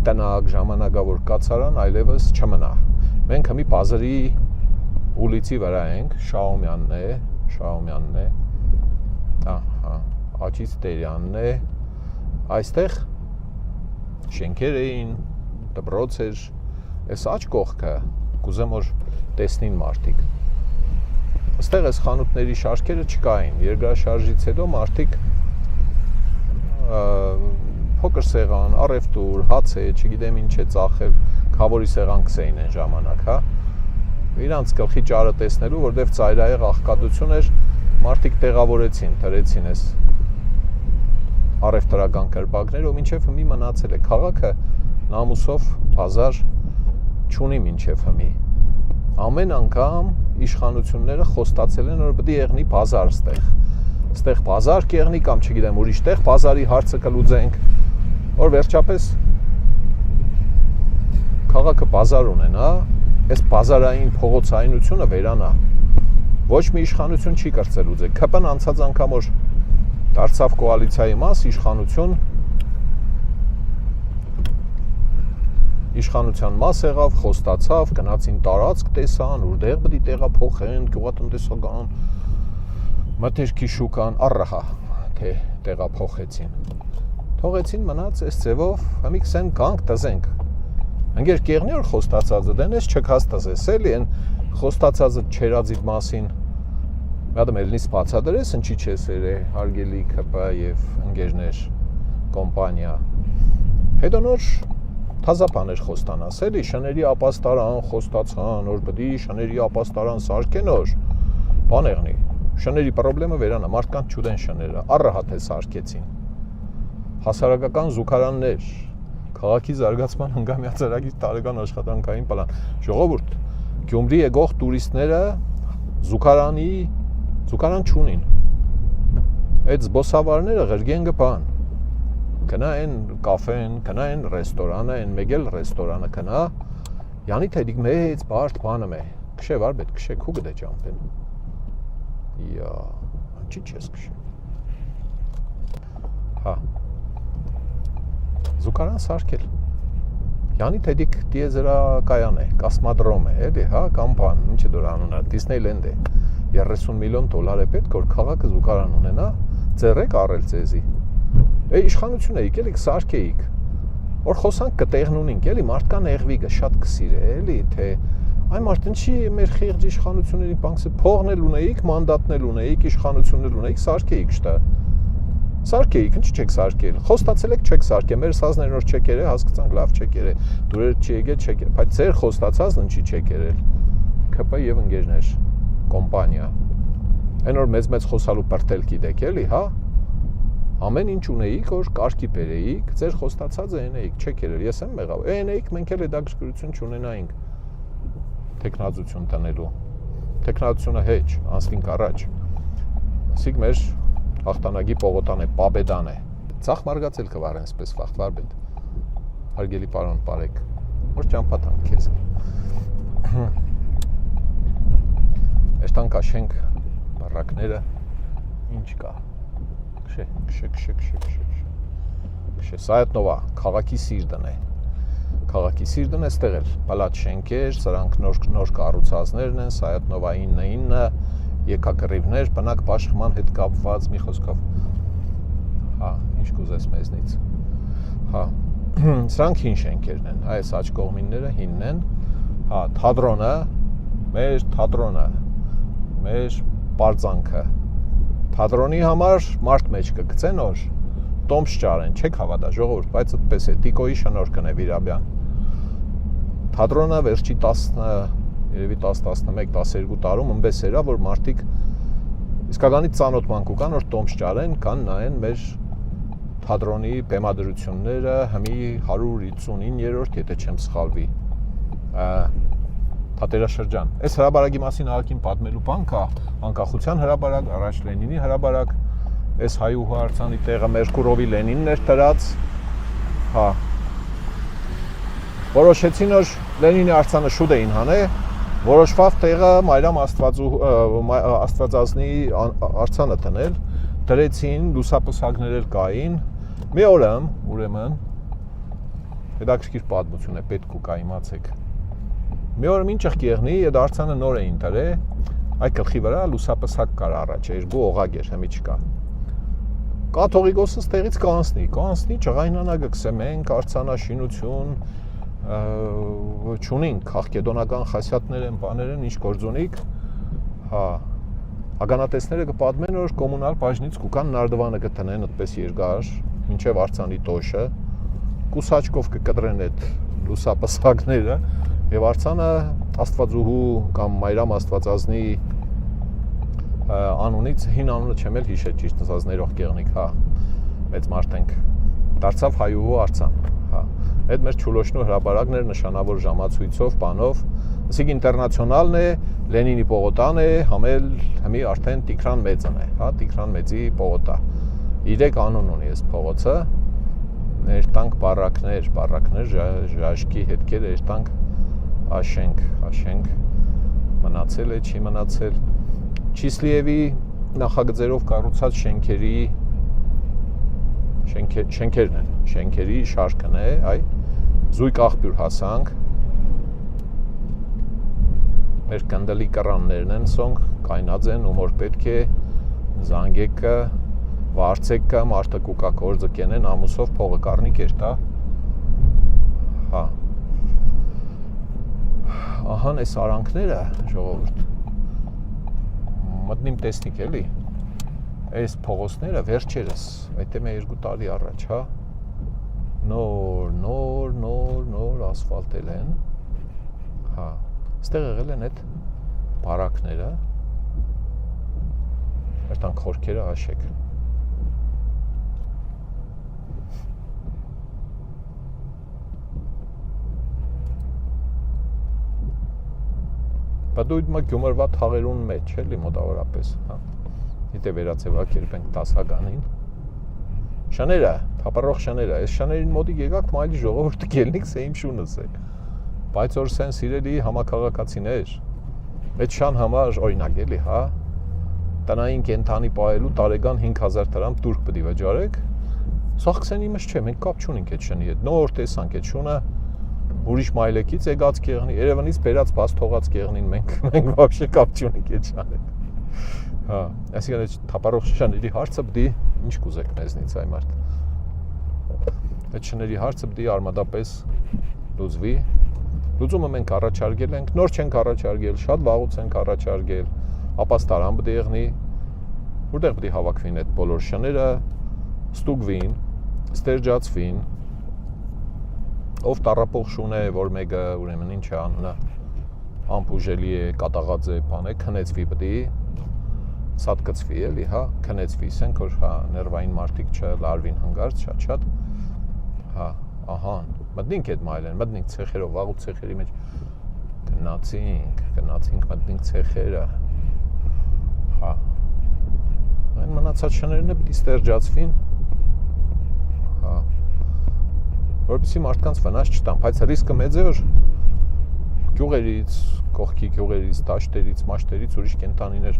տնակ ժամանակավոր կացարան այլևս չմնա։ Մենք մի բազարի ուլիցի վրա ենք, Շաումյանն է, ահա, Աչից Տերյանն է, այստեղ շենքեր էին, դպրոց էր, այս աջ կողքը կուզեմ որ տեսնին մարդիկ։ Այստեղ այս խանութների շարքերը չկային, երկրաշարժից հետո մարդիկ փոքր սեղան, առևտուր, հաց է, չգիտեմ ինչ է ծախել, քավորի սեղան կսեին այն ժամանակ, հա։ Իրանց գլխի ճարը տեսնելու, որտեվ ծայրահեղ աղքատություն էր, մարդիկ տեղավորեցին, դրեցին այս առևտրական կրպակներ ու մինչև հիմի մնացել է քաղաքը նամուսով բազար չունի մինչև հիմի ամեն անգամ իշխանությունները խոստացել են որ պետք է եղնի բազար ստեղ բազար կեղնի կամ չգիտեմ ուրիշ տեղ բազարի հարցը կլուծենք որ վերջապես քաղաքը բազար ունենա այս բազարային փողոցայնությունը վերանա ոչ մի իշխանություն չի կրծել ուզել ԿՊ-ն անցած անգամ որ դարձավ կոալիցիայի մաս իշխանության մաս եղավ, խոստացավ, գնացին տարածք տեսան, որտեղ պետք է տեղափոխեն, գյուղատնտեսական մթերքի շուկան, առհա, թե տեղափոխեցին։ Թողեցին մնաց այս ձևով, համի կսեն կանք տզենք։ Ընկեր կեղնի որ խոստացածը դեն ես չքած տզես, էլի են խոստացածը չերածի մասին։ Մադամ էլնից բացադրես, ինչի չես երե, հարգելի ԿՊ եւ ընկերներ, կոմպանիա։ Հետո նոր Թազապաներ խոստանաս, էլի շների ապաստարան խոստացան, որ պետք է շների ապաստարան սարքեն որ բան եղնի։ Շների խնդրեմը վերանա, մարդկանց չուտեն շները, առհատ է սարքեցին։ Հասարակական զուգարաններ, քաղաքի զարգացման հնգամյա ծրագիր տարեկան աշխատանքային պլան։ Ժողովուրդ, Գյումրի եկող տուրիստները զուգարան չունին։ Այդ զբոսավարները ղրգեն գբան։ Գնային կաֆեն, գնային ռեստորանը, այն մեկ էլ ռեստորանը գնա, յանի թե դիք մեծ բարդ բանը է։ Քշե վար պետք քշե քու գդե ճամփեն։ Յա, ինչի՞ չես քշե։ Հա։ Զուգարան սարքել։ Յանի թե դիք դիեզերակայան է, կոսմոդրոմ է, էլի, հա, կամ բան, ինչի դուր անունը, Դիսնեյլենդ է։ 30 միլիոն դոլար է պետք որ քաղաքը զուգարան ունենա, ձեռեք առել ձեզի։ Իշխանություն էիք, էլի սարքեիք, որ խոսանք կտեղն ունինք, էլի մարդկան եղվիգը շատ կսիրե, էլի, թե այ մարդ ինչի մեր խիղճ իշխանությունների բանկսը փողն էլ ունեիք, մանդատն էլ ունեիք, իշխանությունն էլ ունեիք, սարքեիք շտա։ Սարքեիք, ինչի չեք սարքել, խոստացել եք չեք սարքել, մեր սազներն որ չեք երել, հասկացանք լավ չեք երել, դուրեր չի եկել, չեք երել, բայց ձեր խոստացածն ինչի չեք երել, ԿՊ եւ ընկերներ, կոմպանիա, այն որ մեծ խոսալու պրտել գիտեք, էլի, հա Ամեն ինչ ունեիք, որ կարգի բերեիք, ձեր խոստացածը ենեիք, չեք երել, ես եմ մեղավ, ենեիք, մենք էլ հետաքրքրություն չունենայինք տեխնազություն տնելու, տեխնազությունը հեչ, անցնինք առաջ, ասիկ մեր հաղթանակի պողոտան է, պաբեդան է, ծախ մարգացել կվարեն սպես վաղթվար բետ, հարգելի պարոն պարեք, որ ճամպատանք կեզ, էշտան կաշենք բարակները, ինչ կա, Քշե Սայատնովա, քաղաքի սիրտն է։ Քաղաքի սիրտն է ստեղ էլ բալատ շենքեր, սրանք նոր կառուցվածքներն են, Սայատնովա 9 եկակռիվներ, բնակ բաշխման հետ կապված մի խոսքով։ Հա, ինչ կուզես մեզնից։ Հա, սրանք հին շենքերն են, այս աջ կողմինները հինն են։ Հա, թատրոնը, մեր բարձանքը Թատրոնի համար մարդ մեջ կգցեն որ տոմս ճարեն, չեք հավատա ժողովուրդ, բայց այդպես է, Տիկոյի շնորհքն է Վիրաբյան։ Թատրոնը վերջի 10, երևի 10-11-12 տարում ըմբես էրա, որ մարդիկ իսկականից ծանոթ մանկ կան, որ տոմս ճարեն, կան նայեն մեր թատրոնի բեմադրությունները, հիմի 159-րդ, եթե չեմ սխալվի։ Թատերաշրջան։ Այս հրաբարակի մասին ահագին պատմելու բան կա, անկախության հրաբարակ, առաջ Լենինի հրաբարակ, այս հայուհու արձանի տեղը Մերկուրովի Լենինն էր տրած, հա։ Որոշեցին որ Լենինի արձանը շուտ էին հանե, որոշվավ տեղը Մայրամ Աստվածածնի արձանը տնել, դրեցին լուսապսակներ էլ կային, մի օրը ուրեմն հետաքրքիր պատմություն է, պետք ու կա իմացեք։ Մի օր ինչ եղնի, այդ արձանը նոր էին տրե, այդ գլխի վրա լուսապսակ կար առաջ, երկու օղակ էր, հիմի չկա։ Կաթողիկոսը ստեղից կանցնի, ճղայնանագը կսեմենք, արձանաշինություն, չունինք, խաղկեդոնական խասյատներ են, բաներ են, ինչ գործունիք, հա, ագանատեսները կպատմեն, որ կոմունալ բաժնից կուկան նարդվանը կտնեն այդպես երկար, մինչև արձանի տոշը, կուսաչկով կկտրեն այդ լուսապսակները, Եվ արձանը Աստվածուհու կամ Մայրամ Աստվածածնի անունից հին անունը չեմ էլ հիշել ճիշտ ասած ներող կեղնիկ, հա։ մեծ մարդ ենք, դարձավ հայուհու արձան, հա, այդ մեր Չուլոշնու հրապարակն էր նշանավոր ժամացույցով, բանով, ասիկ ինտերնացիոնալն է, Լենինի պողոտան է, համել հիմի արդեն Տիգրան Մեծն է, հա, Տիգրան Մեծի պողոտա, 3 անուն ունի այս փողոցը, ներտանք բարակներ, ժաշկի հետքեր, երտանք աշենք, մնացել է, չի մնացել, Չիսլիևի նախագծերով կառուցած շենքերի շարքն է, այ, զույգ աղբյուր հասանք, մեր կնդլի կրաններն են սոնք, կայնած են, ումոր պետք է, զանգեկը, վարցեկը, մարդը կուկա կորձը կենեն, ամուսով փողը կարնի կերտա, հա, ահան այս արանքները, ժողովուրդ, մտնիմ տեսնիք էլի, այս փողոցները վերջերս, այդ է 2 տարի առաջ, հա, նոր ասֆալտել են, հա, ստեղ եղել են այդ բարակները, երտանք խորքերը աշեք, Բա դու իդմա գյումրվա թաղերուն մեջ, էլի մոտավորապես, հա, իտե վերացևակ երբ ենք տասականին, շաները, թապարող շաները, այս շաներին մոտիկ եկակ մայլի ժողովուրդը գելնիք սե իմ շունս է, բայց որ սեն սիրելի համակաղակացիներ, այդ շան համար օրինակ էլի, հա, տնային կենթանի պահելու տարեկան 5000 դրամ տուրք պտի վճարեք, սաղքսեն իմս չէ, մենք կապ չունենք այդ շնի հետ, նոր տեսանք այդ շունը, ուրիշ մայլեկից եկած կեղնի, Երևանից բերած բաց թողած կեղնին մենք вообще կապ չունենք այդ շան հետ, հա, այսինքն այդ թապարող շաների հարցը պտի, ինչ կուզեք մեզնից այ մարդ, այդ շների հարցը պտի արմատապես լուծվի, լուծումը մենք առաջարկել ենք, նոր չենք առաջարկել, շատ վաղուց ենք առաջարկել, ապաստարան պտի եղնի, որտեղ պտի հավաքվին այդ բոլոր շները, ստուգվին, ստերջացվին, ով տառապող շուն է, որ մեկը ուրեմն ինչ է անունը, ամփուժելի է, կատաղած է, բան է, քնեցվի պտի, սատկծվի էլի, հա, քնեցվի, սենք որ հա, ներվային մարդիկ չլարվին հնգարց, շատ, հա, ահան, մտնինք այդ մայլեն, մտնինք ցեխերով, վաղուց ցեխերի մեջ գնացինք, մտնինք ցեխերը, հա, այն մնացած շներն է պիտի ստերջացվին, հա, որպեսզի մարդկանց վնաս չտան, բայց ռիսկը մեծ է, որ գյուղերից, կողքի գյուղերից, դաշտերից, մաշտերից ուրիշ կենտանիներ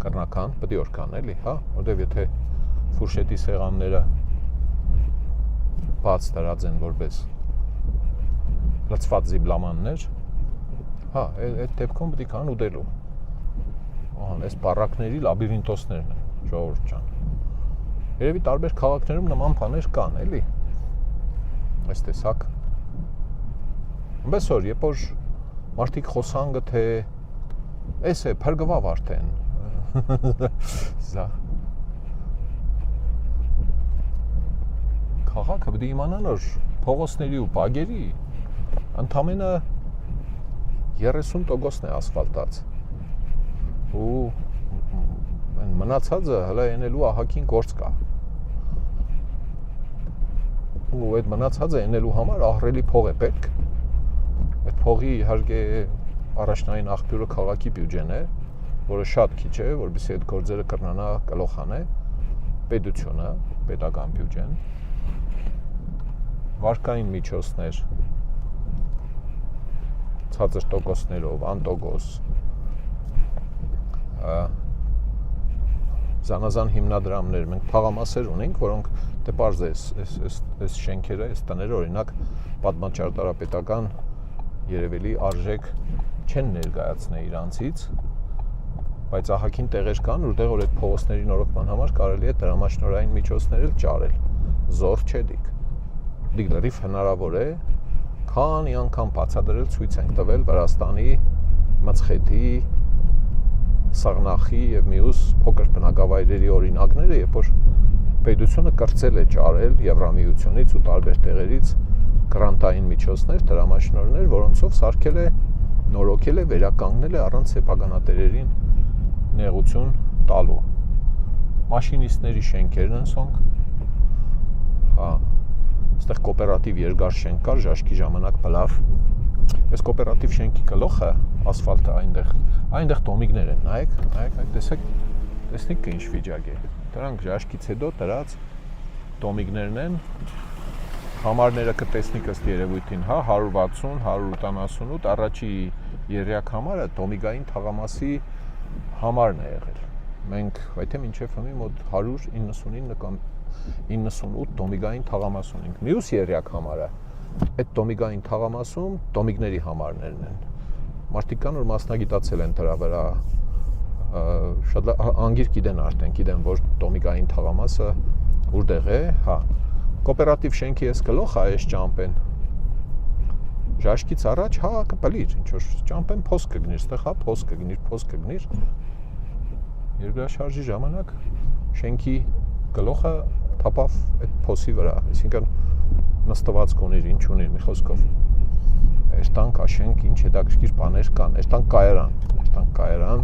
կրնական, պտի որ կան էլի, հա, որտեվ եթե ֆուրշետի սեղանները բաց դրած են որպես լցված զիբլամաններ, հա, այդ դեպքում պտի կան ուտելու, ահան, այս բարակների լաբիրինտոսներն են, ժողովուրդ ջան, երևի տարբեր քաղաքներում նման բաներ կան, էլի, այս տեսակ, բեսոր, երբ որ մարդիկ խոսանգը թե, այս է, պրգվավ արդեն, զա, քաղաքը պտի իմանան, որ փողոցների ու բագերի ընդամենը 30% է ասֆալտած, ու մնացածը հլա ենելու ահագին գործ կա, ու այդ մնացածը ենելու համար ահռելի փող է պետք, այդ փողի իհարկե առաջնային աղբյուրը քաղաքի բյուջեն է, որը շատ քիչ է, որպեսզի այդ գործերը կրնանա կլոխան է, պետությունը, պետական բյուջեն, վարկային միջոցներ, ցածր տոկոսներով, անտոկոս, զանազան հիմնադրամներ, մենք փաղամասեր ունենք, որոնք դե պարզ է այս շենքերը, այս տները, օրինակ պատմաճարտարապետական երևելի արժեք չեն ներկայացնե իրանցից, բայց ահագին տեղեր կան, որտեղ որ այդ փողոցների նորոգման համար կարելի է դրամաշնորհային միջոցներ էլ ճարել, զոր չէ դիք, դիք լրիվ հնարավոր է, քանի անգամ բացադրել ցույց ենք տվել Վրաստանի, Մցխետի, Սաղնախի եւ մյուս փոքր բնակավայրերի օրինակները, երբ որ պետությունը կրծել է ճարել Եվրամիությունից ու տարբեր տեղերից գրանտային միջոցներ, դրամաշնորհներ, որոնցով սարքել է, նորոգել է, վերականգնել է առանց սեփականատերերին նեղություն տալու։ Մաշինիստների շենքերն են սոնք։ Հա, այստեղ կոոպերատիվ երկար շենք կար ժաշկի ժամանակ բլավ։ Այս կոոպերատիվ շենքի գլուխը ասֆալտը այնտեղ տոմիկներ են, նայեք, տեսեք ինչ վիճակ է։ Դրանք ժաշկից հետո դրած տոմիկներն են։ Համարները կտեսնի ըստ երևույթին, հա, 160, 188, առաջի երրյակ համարը տոմիկային թաղամասի համարն է եղել։ Մենք այդ մինչև հիմա մոտ 199 կամ 98 տոմիկային թաղամաս ունենք։ Մյուս երրյակ համարը այդ տոմիկային թաղամասում տոմիկների համարներն են։ Մարդիկ կան, որ մասնագիտացել են դրա վրա, շատ անգիր գիտեն, որ տոմիկային թաղամասը որտեղ է, հա։ Կոոպերատիվ շենքի էս գլուխը այս ճամպեն ժաշկից առաջ, հա, կպլիր, ինչ որ ճամպեն փոս կգնիր, այստեղ հա փոս կգնիր։ Երկրաշարժի ժամանակ շենքի գլուխը թափավ այդ փոսի վրա, այսինքն նստված կունիր, ինչ ունիր, մի խոսքով։ Այստան կա շենք, ինչ հետաքրքիր բաներ կան, այստան կայարան։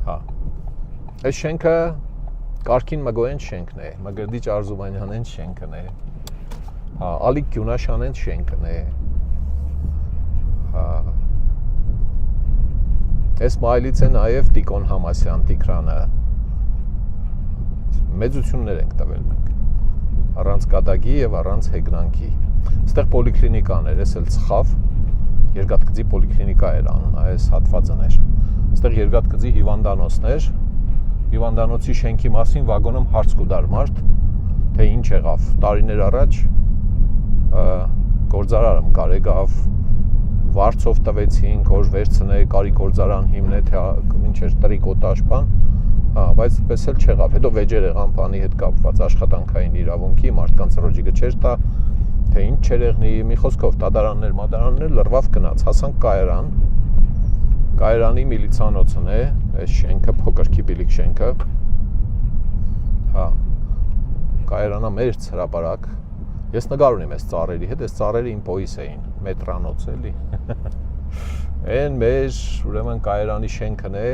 Հա։ Այս շենքը Կարգին Մգոյեն շենքն է, Մգրդիչ Արզումանյանեն շենքն է։ Հա, Ալիկ Գյունաշյանեն շենքն է։ Հա։ Այս մայլից է նաև Տիկոն Համասյան Տիգրանը։ Մեծություններ ենք տվել մենք։ Առանց կատակի եւ առանց հեգնանքի։ Այստեղ պոլիկլինիկան էր, էս էլ ծխավ։ Երկաթգծի պոլիկլինիկա էր անուն, այս հատվածն էր։ Այստեղ երկաթգծի հիվանդանոցներ, հիվանդանոցի շենքի մասին վագոնում հարց կուտար մարդ, թե ինչ եղավ։ Տարիներ առաջ գործարարը կար եկավ, վարձով տվեցին, որ վերցնե, կարի գործարան հիմնե, թե ինչ էր տրիկոտաժ բան, հա, բայց պես էլ չեղավ։ Հետո վեճեր եղան բանի հետ կապված աշխատանքային իրավունքի, մարդկանց ռոջիկը չէր տա, թե ինչ չեր եղնի, մի խոսքով դատարաններ լրվավ գնաց, հասանք կայարան, կայարանի միլիցանոցն է, այս շենքը, փոքր կիպիլիկ շենքը, հա, կայարանա մերձ հրապարակ, ես նկար ունիմ այս ծառերի հետ, այս ծառերը իմ պոյիս էին, մետրանոց էլի, են մեր, ուրեմն կայարանի շենքն է,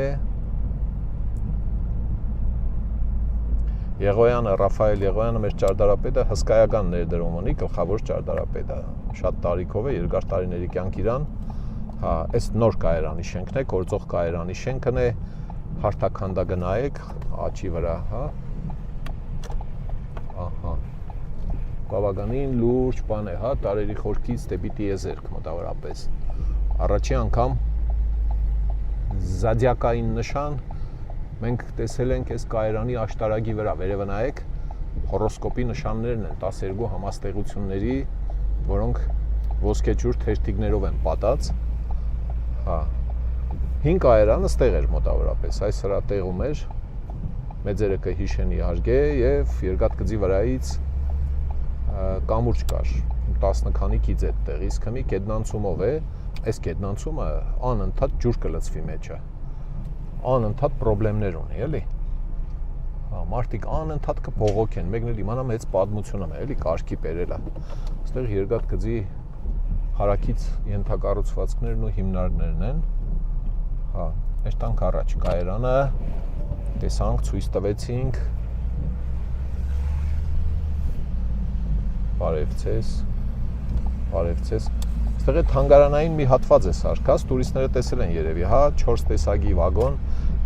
Եղոյանը, Ռաֆայել Եղոյանը մեր ճարտարապետը հսկայական ներդրում ունի, գլխավոր ճարտարապետը, շատ տարիքով է, երկար տարիների կյանք իրան, հա, այս նոր կայարանի շենքն է, գործող կայարանի շենքն է, հարթականդակը նայեք, աչի վրա, հա, ահա, բավականին լուրջ բան է, հա, տարերի խորքից դեպի տիեզերք մոտավորապես, առաջի անգամ զադիակային նշան մենք տեսել ենք այս կայարանի աշտարակի վրա, վերևը նայեք, հորոսկոպի նշաններն են 12 համաստեղությունների, որոնք ոսկեջուր թերթիկներով են պատած, հա, 5 կայարանը ստեղ էր մոտավորապես, այս հրատեղում էր, մեծերը կհիշեն իհարկե և երկաթգծի վրայից կամուրջ կար, 10 քանի կիծ է տեղ, իսկ հմի կետնանցումով է, այս կետնանցումը անընդհատ ջուր կլծվի մեջը, անընդհատ պրոբլեմներ ունի, էլի, մարդիկ անընդհատ կփողոքեն, մեկն էլ իմանա մեծ պատմությունն է, էլի, կարգի բերելա, այստեղ երկաթգծի հարակից ենթակառուցվածքներն ու հիմնարկներն են, հա, այստանք առաջ կայարանը, տեսանք, ցույց տվեցինք, բարևձեզ, այստեղ է թանգարանային մի հատված է սարքած, տուրիստները տեսել են երևի, հա, 4 տեսակի վագոն,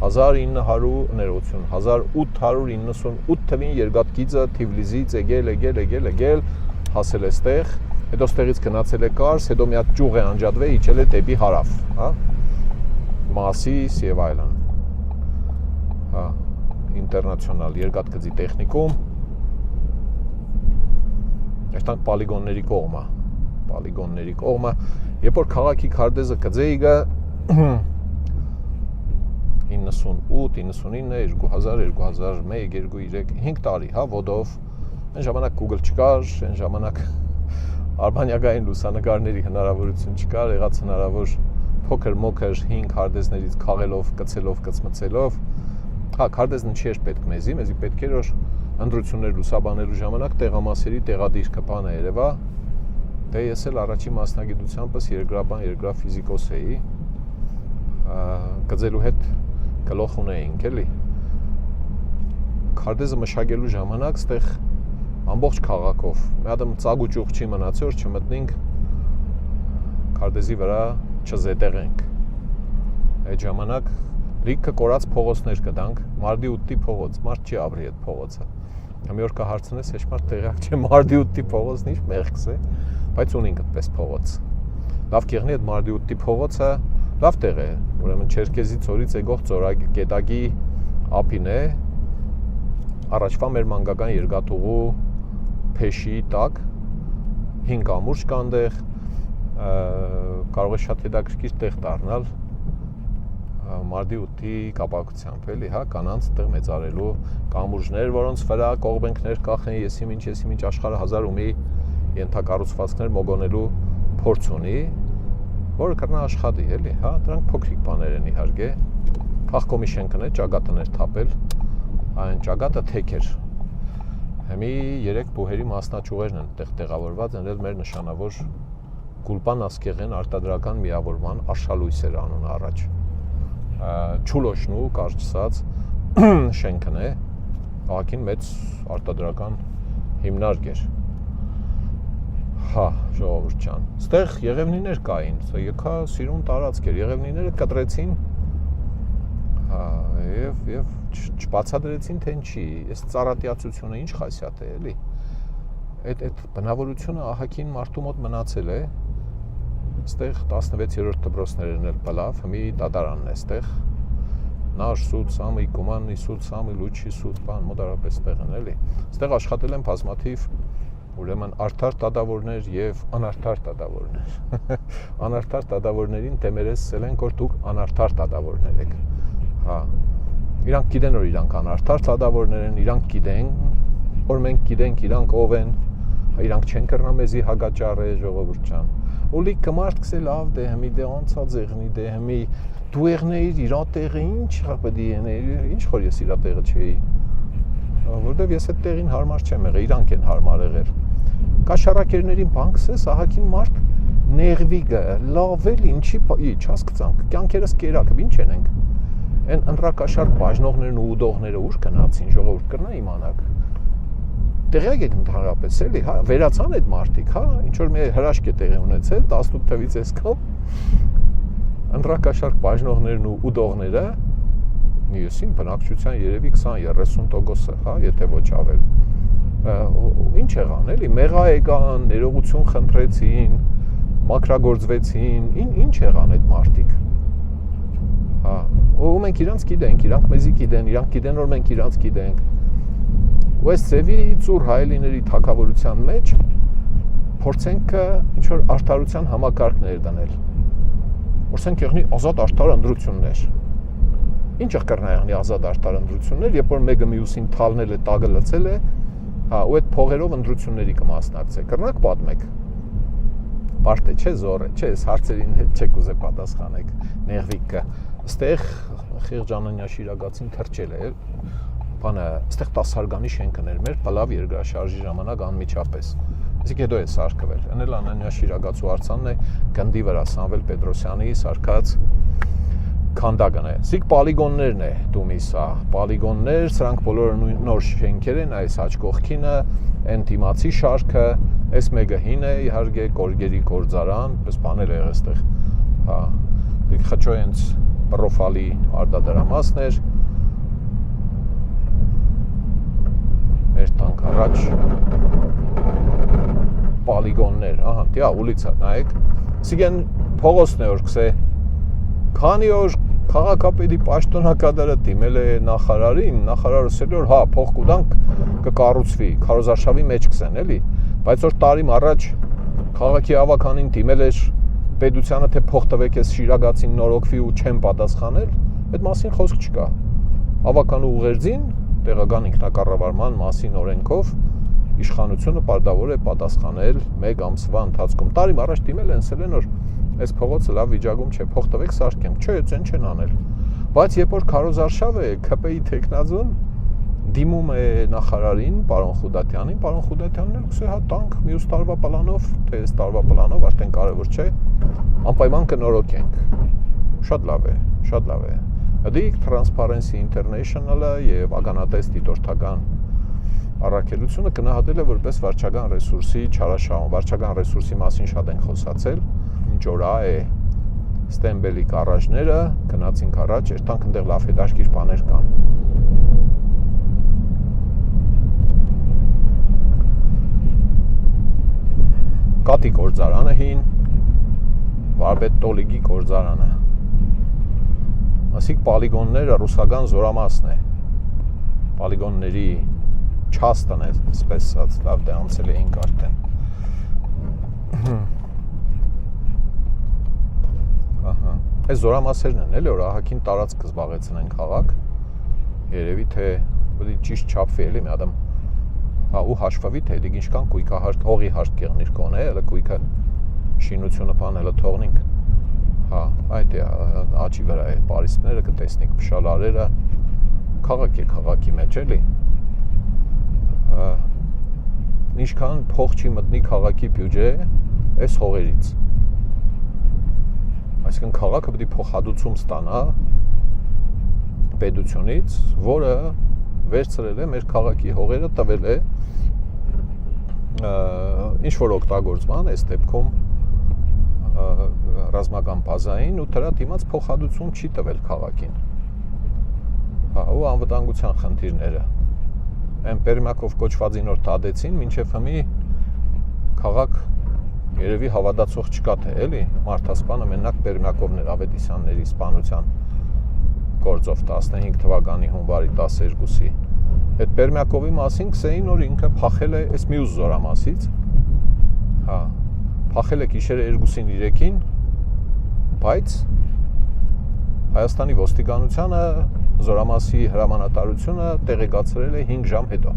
1898 թվին երկաթգիծը Թիֆլիսից եկել, հասել է ստեղ, հետո ստեղից գնացել է Կարս, հետո մի հատ ճյուղ է անջատվել, իջել է դեպի հարավ, հա, Մասիս եւ այլն, հա, ինտերնացիոնալ երկաթգծի տեխնիկում, այստանք պոլիգոնների կողմը, երբ որ քաղաքի քարտեզը գծեի գա 98, 99, 2000, 2001, 2003, 5 տարի, հա, ոտով, այն ժամանակ Google չկար, այն ժամանակ արբանյակային լուսանկարների հնարավորություն չկար, եղած հնարավոր փոքր-մոքր 5 քարտեզներից քաղելով, կծելով, կծմծելով, հա, քարտեզն չի էր պետք մեզի պետք էր որ ընտրություններ լուսաբանելու ժամանակ տեղամասերի տեղադիրքը բանը երևա, դե ես էլ առաջի մասնագիտությանպես երկրաբան, երկրաֆիզիկոս էի, գծելու հետ գլուխ ունեինք, էլի։ Քարտեզը մշակելու ժամանակ ստեղ ամբողջ քաղաքով մի հատ ծագ ու ճուղ չի մնացի, որ չմտնենք քարտեզի վրա չզետեղենք։ Այդ ժամանակ լիքը կորած փողոցներ կդանք, Մարդի 8-ի փողոց, մարդ չի ապրի այդ փողոցը։ Մի օր կհարցնես, հեչ մարդ տեղյակ չէ Մարդի 8-ի փողոցն ինչ մեղքս է, բայց ունենք այդպես փողոց։ Լավ կեղնի այդ Մարդի 8-ի փողոցը լավ տեղ է, ուրեմն Չերքեզի ծորից եկող Գետակի ափին է, առաջվա մեր մանկական երկաթուղու փեշի տակ 5 ամուրջ կան տեղ, կարող է շատ հետաքրքիր տեղ դառնալ Մարդի 8-ի կապակցությամբ, էլի, հա, կանանց տեղ մեծարելու կամուրջներ, որոնց վրա կողմենքներ կախեն, եսիմինչ աշխարհը 1000 ու մի ենթակառուցվածքներ մոգոնելու փորձ ունի, որը կրնա աշխատի, էլի, հա, դրանք փոքրիկ բաներ են իհարկե։ Քաղաքոմի շենքն է, ճակատն էր թափել, այն ճակատը թեք էր։ Հիմի 3 բուհերի մասնաճյուղերն են տեղավորված, են մեր նշանավոր Գուլպան Ասկեղեն արտադրական միավորման արշալույսեր անունը առաջ։ Չուլոշնու կարճսած շենքն է, ահագին մեծ արտադրական հիմնարկ էր։ Հա, ժողովուրդ ջան, ստեղ եղևնիներ կային, եկա սիրուն տարածք էր, եղևնիները կտրեցին, հա, եւ չբացատրեցին թե ինչի, այս ծառատիացությունը ինչ խասյատ է, էլի։ Այդ բնավորությունը ահագին մարդու մոտ մնացել է։ Ստեղ 16-րդ դպրոցներն էլ բլավ, հիմի դատարանն է ստեղ։ Նաշ սուտ, սամի, կոմաննի սուտ, սամի, լուչի սուտ, բան մոտարապես ստեղ են, էլի։ Ստեղ աշխատել են բազմաթիվ ուրեմն արդար դատավորներ եւ անարդար դատավորներ։ Անարդար դատավորներին դեմերես ասել են, որ դուք անարդար դատավորներ եք։ Հա։ Իրանք գիտեն, որ իրանք անարդար դատավորներ են, իրանք գիտեն, որ մենք գիտենք իրանք ով են, իրանք չեն կռնա մեզի հագաճառը ժողովուրդ ջան։ Ու լիքը մարդ կսել լավ դե հիմի դե անցած եղնի դե հիմի դու եղնեիր իրա տեղը ինչ պետք է ինչ որ ես իրա տեղը չէի, որովհետև ես այդ տեղին հարմար չեմ եղել, իրանք են հարմար եղել։ Կաշառակերներին բանկսես ահագին մարդ նեղվի գա, լավել ինչի չհասկացանք, կյանքերս կերակը ինչ ենք։ Այն ընտրակաշառ բաժնողներն ու ուդողները ուր գնացին, ժողովուրդ կրնա իմանաք։ Տեղյակ եք ընդհանրապես էլի, հա, վերացան այդ մարդիկ, հա, ինչ որ մի հրաշք է տեղի ունեցել 18 թվից այսքան ընտրակաշառք բաժնողներն ու ուդողները մյուսին բնակչության երևի 20-30%-ը, հա, եթե ոչ ավել։ Ինչ եղան, էլի, մեղա եկան, ներողություն խնդրեցին, մաքրագործվեցին, ինչ եղան այդ մարդիկ։ Հա, ու մենք իրանց գիտենք, իրանք մեզի գիտեն, իրանք գիտեն, որ մենք իրանց գիտենք։ Ու այս ծևի ծուր հայելիների թագավորության մեջ փորձենք ինչ-որ արդարության համակարգներ դնել։ Փորձենք եղնի ազատ արդար ընտրություններ։ Ինչ կրնա եղնի ազատ արդար ընտրություններ, երբ որ մեկը մյուսին թալնել է, տագը լցել է, հա, ու այդ փողերով ընտրությունների կմասնակցե։ Կրնակ պատմեք։ Բարդ է, չէ, զոր է, չէ, այս հարցերին հետ չեք ուզե պատասխանեք, նեղվիկը։ Ստեղ Խիղճանանյա Շիրագացին թրջել է, բանը, ստեղ 10 հարգանի շենքն էր մեր, բլավ երկրաշարժի ժամանակ անմիջապես։ Իսկ հետո է սարքվել։ Ընել Անանյա Շիրագացու արձանն է գնդի վրա Սամվել Պետրոսյանի սարքած քանդակն է։ Սիկ պոլիգոններն է Տումիսա, պոլիգոններ, սրանք բոլորը նոր շենքեր են, այս աջ կողքինը, այն դիմացի շարքը, այս մեկը հին է, իհարկե գորգերի գործարան, պես բանել է եղել այստեղ։ Հա։ Դիք խճոյենց պրոֆալի արտադրամասներ։ Մեր տանք առաջ պոլիգոններ, ահա, դիա ուլիցա, նայեք։ Սիգեն փողոցն է որ կսե։ Քանի որ քաղաքապետի պաշտոնակատարը դիմել է նախարարին, նախարարը ասել էր, հա, փող կուտանք կկառուցվի, քարոզարշավի մեջ կսեն, էլի, բայց որ տարիմ առաջ քաղաքի ավականին դիմել էր պետությանը թե փող տվեք ես Շիրագացին նորոգվի ու չեմ պատասխանել, այդ մասին խոսք չկա։ Ավականու ուղերձին տեղական ինքնակառավարման մասին օրենքով իշխանությունը պարտավոր է պատասխանել 1 ամսվա ընթացքում։ Տարիմ առաջ դիմել են, ասել են որ այս փողոցը լավ վիճակում չէ, փող տվեք սարքենք, չէ, այդեն չեն անել։ Բայց երբ որ քարոզարշավը է, ՔՊ-ի տեխնազոն դիմում է նախարարին, պարոն Խուդատյանին, պարոն Խուդատյանն էլ գուցե հա տանք մյուս տարվա պլանով, թե այս տարվա պլանով արդեն կարևոր չէ, անպայման կնորոգենք։ Շատ լավ է, շատ լավ է։ Դիք Transparency International-ը եւ ականատես դիտորդական առաքելությունը գնահատել է որպես վարչական ռեսուրսի չարաշահում։ Վարչական ռեսուրսի մասին շատ ենք խոսացել, ինչ որ է ստեմբելի գարաժները, գնացինք առաջ, երթանք այնտեղ լավ հետաքրքիր բաներ կան։ Կատի գործարանը հին, Վարպետ Տոլիգի գործարանը։ Ասիկ պոլիգոնները ռուսական զորամասն է։ Պոլիգոնների չաստն է, այսպես ասած, լավ դե անցել էինք արդեն։ Ահա, այս զորամասերն են, էլի որ ահագին տարածք զբաղեցնեն քաղաք։ Երևի թե պետք է ճիշտ չափվի էլի մի ադամ։ Հա ու հաշվավի թե դիք ինչքան կույքահարկ, հողի հարկ կեղնիր կոնե, հələ կույքը շինությունը բանելը թողնենք։ Հա, այդ է աճի վրա է պարիսպները կտեսնենք, փշալարերը, քաղաք է քաղաքի մեջ էլի։ Ինչքան փող չի մտնի քաղաքի բյուջե այս հողերից։ Այսինքն քաղաքը պետք է փոխհատուցում ստանա պետությունից, որը վերցրել է մեր քաղաքի հողերը, տվել է ինչ որ օգտագործման, այս դեպքում ռազմական բազային ու դրա դիմաց փոխհատուցում չի տվել քաղաքին։ Հա, ու անվտանգության խնդիրները։ Այն Պերմյակով կոչվածին որ դադեցին, մինչև հիմի քաղաք երևի հավատացող չկա թե էլի, մարդասպանը մենակ Պերմյակովն էր Ավետիսյանների սպանության գործով 15 թվականի հունվարի 12-ի։ Այդ Պերմյակովի մասին կսեին, որ ինքը փախել է այս մյուս զորամասից։ Հա, փախել է գիշերը 2-ին 3-ին, բայց Հայաստանի ոստիկանությունը զորամասի հրամանատարությունը տեղեկացրել է 5 ժամ հետո։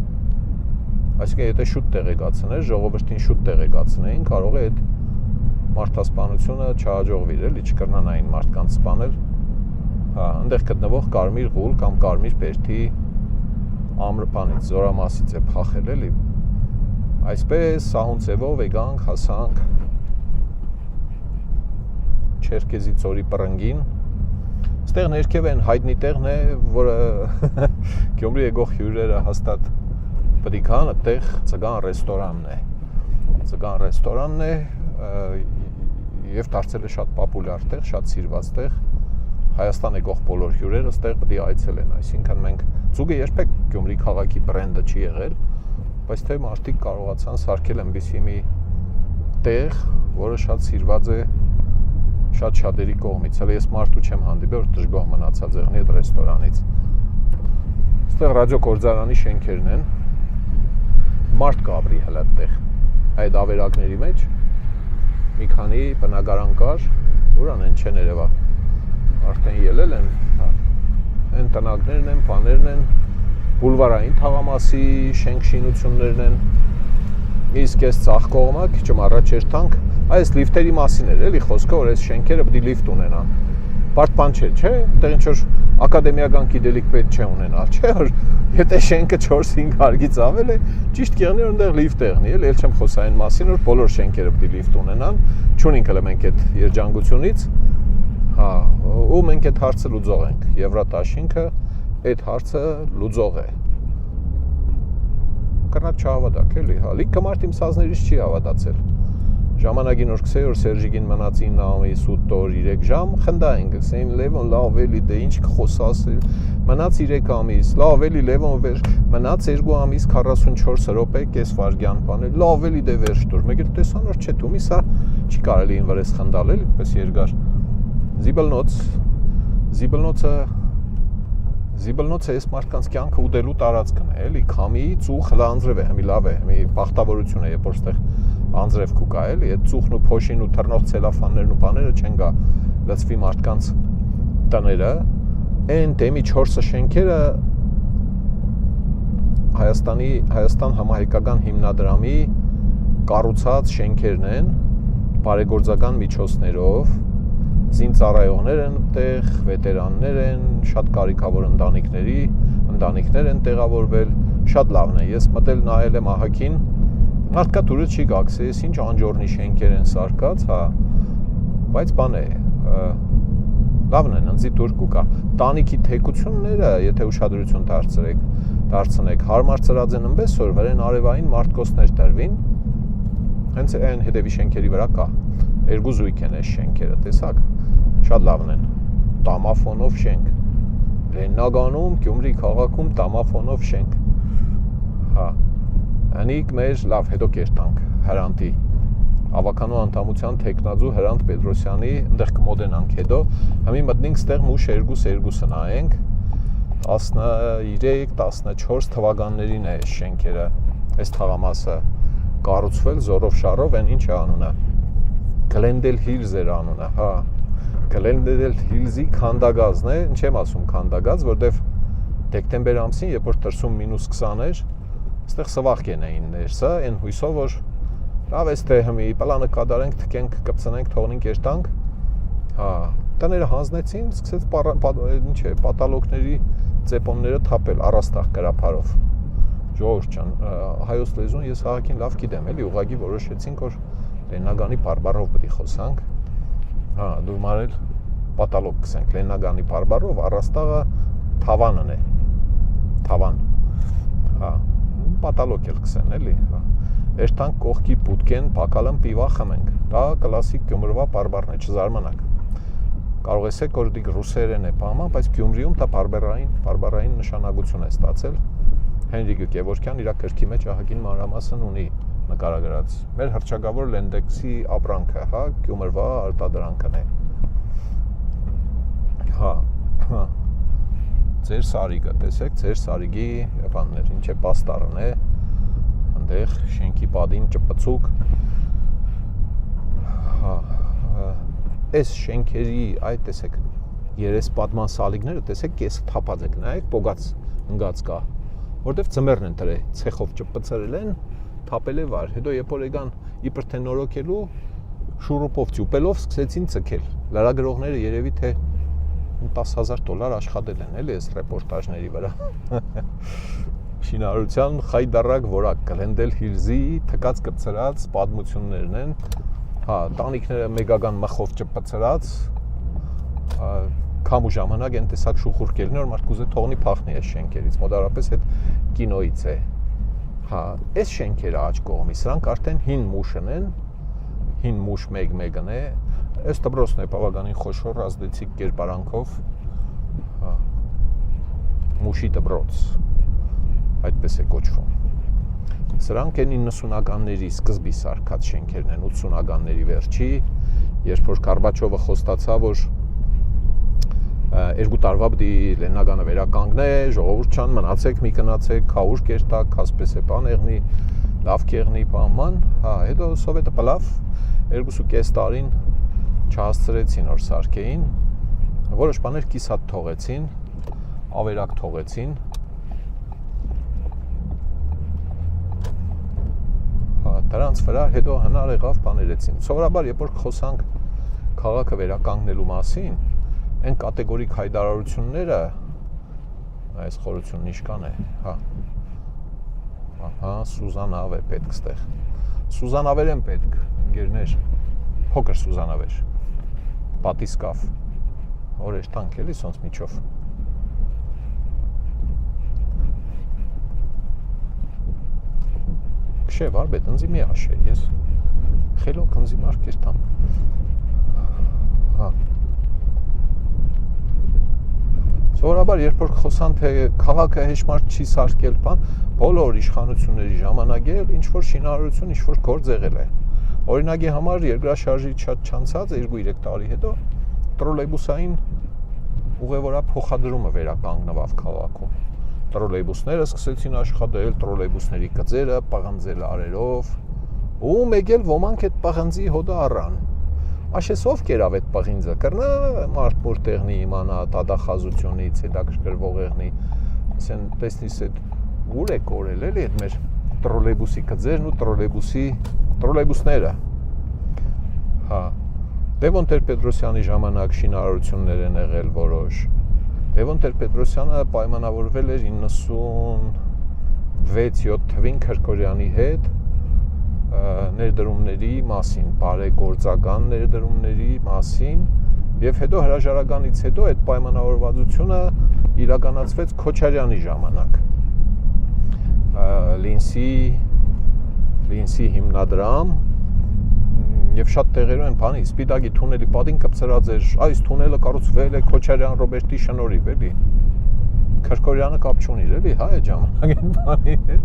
Այսինքն եթե շուտ տեղեկացներ, ժողովրդին շուտ տեղեկացնեին, կարող է այդ մարդասպանությունը չհաջողվի, էլի չկրնան այն մարդկանց սպանել։ Հա, այնտեղ գտնվող Կարմիր Ղուլ կամ Կարմիր Բերդի ամրբանից զորամասից է փախել, էլի։ Այսպես սահուն ձևով եկանք, հասանք Չերկեզի ծորի պրնգին։ Ստեղ ներքև են հայտնի տեղն է, որը Գյումրի եկող հյուրերը հաստատ պետք է գան, այդտեղ ցգան ռեստորանն է։ Ցգան ռեստորանն է եւ դարձել է շատ պոպուլյար տեղ, շատ սիրված տեղ։ Հայաստան եկող բոլոր հյուրերը այդտեղ պետք է այցելեն, այսինքն մենք ցուգը երբեք Գյումրի քաղաքի բրենդը չի եղել, բայց թե մարդիկ կարողացան սարքել այնպիսի մի տեղ, որը շատ սիրված է շատ շատերի կողմից, հələ ես մարդու չեմ հանդիպել, որ դժգոհ մնացած եղնի այդ ռեստորանից։ Այստեղ ռադիոգործարանի շենքերն են, մարդ կապրի հələ այդտեղ, այդ ավերակների մեջ մի քանի բնակարան կար, որան են չեն երևա, արդեն ելել են, այն տնակներն են, բաներն են, բուլվարային թաղամասի շենք-շինություններն են, իսկ այս ցախ կողմը քիչ առաջ երթանք, այս լիֆտերի մասին էր, էլի խոսքը, որ այս շենքերը պետք է լիֆտ ունենան։ Բարդ բան չէ, չէ՞, այդտեղ ինչ որ ակադեմիական գիտելիք պետք չէ ունենալ, չէ՞ որ եթե շենքը 4-5 հարկից ավել է, ճիշտ կեղնի որ այնտեղ լիֆտ եղնի, էլ չեմ խոսա այն մասին, որ բոլոր շենքերը պետք է լիֆտ ունենան, չունենք հələ մենք այդ երջանկությունից, հա, ու մենք այդ հարցը լուծող ենք, Եվրատաշինքը այդ հարցը լուծող է։ Կրնակ չհավատակ, էլի, հա, լիքը մարդ իմ սազներից չի հավատացել։ Ժամանակին որ գսեի որ Սերժիկին մնաց 9 ամիս 8 օր 3 ժամ, խնդային գսեին Լևոն լավ էլի դե ինչ կխոսաս, մնաց 3 ամիս, լավ էլի Լևոն վեր, մնաց 2 ամիս 44 րոպե կես վայրկյան բաներ, լավ էլի դե վերջ տուր։ Մեկ էլ տեսան որ չէ, դու սա չի կարելի ին վրես խնդալել, այդպես երկար։ Զիբլնոցը այս մարդկանց կյանքը ուտելու տարածքն է, էլի, քամիից ու խլանձրև է, հիմի լավ է, հիմի բախտավորություն է, երբ որ ստեղ անձրև կուկա, էլի, այդ ծուխն ու փոշին ու թռնող ցելոֆաններն ու բաները չեն գա լցվի մարդկանց տները, այն դեմի 4 շենքերը Հայաստան համահայկական հիմնադրամի կառուցած շենքերն են, բարեգործական միջոցներով, զինծառայողներ են այդտեղ, վետերաններ են, շատ կարիքավոր ընտանիքներ են տեղավորվել, շատ լավն է, ես մտել նայել եմ ահագին, մարդկա դուրը չի գաքսես, ինչ անջորնի շենքեր են սարկած, հա, բայց բան է, Լավն են, ընձի դուր կուկա։ Տանիքի թեկությունները, եթե ուշադրություն դարձնեք, հարմար ծրած են ըմբես, որ վրեն արևային մարտկոսներ տրվին, հենց այն հետևի շենքերի վրա կա։ Երկու զույգ են այս շենքերը, տեսակ, շատ լավն են։ Տամաֆոնով շենք։ Լեննագանում, Գյումրի քաղաքում տամաֆոնով շենք։ Հա։ Անիկ մեր լավ հետո կերտանք Հրանտի ավականու անդամության տեխնազու Հրանտ Պետրոսյանի այնտեղ կմոդենանք հետո հիմի մտնենք ստեղ մուշ 2-2 նայենք 13-14 թվականներին է շենքերը այս թաղամասը կառուցվել զորով շարով այն ինչ է անունը Glendale Hills էր անունը հա Glendale Hills-ի քանդագազն է ինչ եմ ասում քանդագազ որտեվ դեկտեմբեր ամսին երբ որ դրսում -20 էր այստեղ սվաղկեն էին ներսը այն հույսով որ լավ էստե հիմի պլանը կատարենք թքենք կպցնենք թողնենք երտանք հա տները հանձնեցին սկսեց ինչ է պատալոկների ծեպոնները թափել առաստաղ գրափարով ժողովուրդ ջան հայոց լեզուն ես հաղաքին լավ գիտեմ էլի ուղղակի որոշեցինք որ Լեննագանի բարբառով պետք է խոսանք հա դու մարել պատալոկ գսենք Լեննագանի բարբառով առաստաղը թավանն է թավան հա պատալոկ էլ գսեն էլի հա Երտանք կողքի պուտկեն բակալն պիվա խմենք դա կլասիկ Գյումրվա բարբառն է չզարմանաք կարող եք որ դիգ ռուսերեն է բամա բայց Գյումրիում դա բարբառային նշանակություն է ստացել Հենրիկ Գևորգյան իր գրքի մեջ ահագին մանրամասն ունի նկարագրած մեր հռչակավոր Լենդեքսի ապրանքը հա Գյումրվա արտադրանքն է հա ձեր սարիգը տեսեք ձեր սարիգի բաններ ինչ է պաստառն է այնտեղ շենքի պատին ճպցուկ հա այս շենքերի այդ տեսեք երես պատման սալիկները տեսեք կես թափած եք նայեք պոգած ընկած կա որտեվ ծմերն են դրե ցեխով ճպցրել են թափել է վար հետո երբ որ եկան իբր թե նորոգելու շուրուպով ծյուպելով սկսեցին ցկել լրագրողները երևի թե $10,000 աշխատել են էլի այս ռեպորտաժների վրա շինարարության խայդարակ որակ Glendale Hills-ի թկած կպցրած պատմություններն են հա տանիքները մեգական մխով ճպցրած քամու ժամանակ այն տեսակ շուխուրկելն որ մարդ կուզե թողնի փախնի այս շենքերից մոտարապես այդ կինոից է հա այս շենքերը աջ կողմի սրանք արդեն հին մուշն են հին մուշ մեկ-մեկն է այս դպրոցն է բավականին խոշոր ազդեցիկ կերպարանքով հա մուշի դպրոց այդպես է կոչվում սրանք են 90-ականների սկզբի սարքած շենքերն են 80-ականների վերջի երբ որ Գորբաչովը խոստացավ որ 2 տարվա պիտի Լեննագանը վերականգնե ժողովուրդ ջան մնացեք մի գնացեք քաուր կերտակ Կասպեսեպան եղնի լավ կեղնի բաման հա հետո սովետը պլավ 2.5 տարին չհասցրեցին որ սարքեին որոշ բաներ կիսատ թողեցին ավերակ թողեցին հա դրանց վրա հետո հնար եղավ բաներեցին սովորաբար երբ որ խոսանք քաղաքը վերականգնելու մասին այն կատեգորիկ հայտարարությունները այս խորությունն իշքան է հա ահա Սուզանավ է պետք ստեղ Սուզանավեր են պետք ընկերներ փոքր Սուզանավեր պատիսկավ օրեր տանք էլի սոնց միջով Քշե վարբետ ընձի մի աշե ես խելոք ընձի մարկերտամ հա Սովորաբար երբ որ խոսան թե քաղաքը հեշտմարտ չի սարքել բան բոլոր իշխանությունների ժամանակ էլ ինչ որ շինարարություն ինչ որ գործ եղել է օրինակի համար երկրաշարժի չանցած 2-3 տարի հետո տրոլեյբուսային ուղևորա փոխադրումը վերականգնվավ քաղաքում տրոլեյբուսները սկսեցին աշխատել տրոլեյբուսների գծերը պղնձել արերով ու մեկ էլ ոմանք այդ պղնձի հոդը առան Աշեսով կերավ այդ պղինձը, կրնա մարդ մոր տեղնի իմանա տադախազությունից, հետաքրքրվող եղնի, ասեն տեսնիս այդ ուր է կորել էլի այդ մեր տրոլեյբուսի գծերն ու տրոլեյբուսները, հա, Լևոն Տեր-Պետրոսյանի ժամանակ շինարարություններ են եղել որոշ, Լևոն Տեր-Պետրոսյանը պայմանավորվել էր 96-7 թվին Քրկորյանի հետ, ներդրումների մասին, բարեգործական ներդրումների մասին Եվ հետո հրաժարականից հետո այդ պայմանավորվածությունը իրականացվեց Քոչարյանի ժամանակ։ Լինսի հիմնադրամ եւ շատ տեղերում են բանի Սպիտակի թունելի պատին կպցրած էր, այս թունելը կառուցվել է Քոչարյան Ռոբերտի շնորհիվ, էլի։ Քրկորյանը կապ չունի, էլի, հա, այդ ժամանակ այն բանի հետ։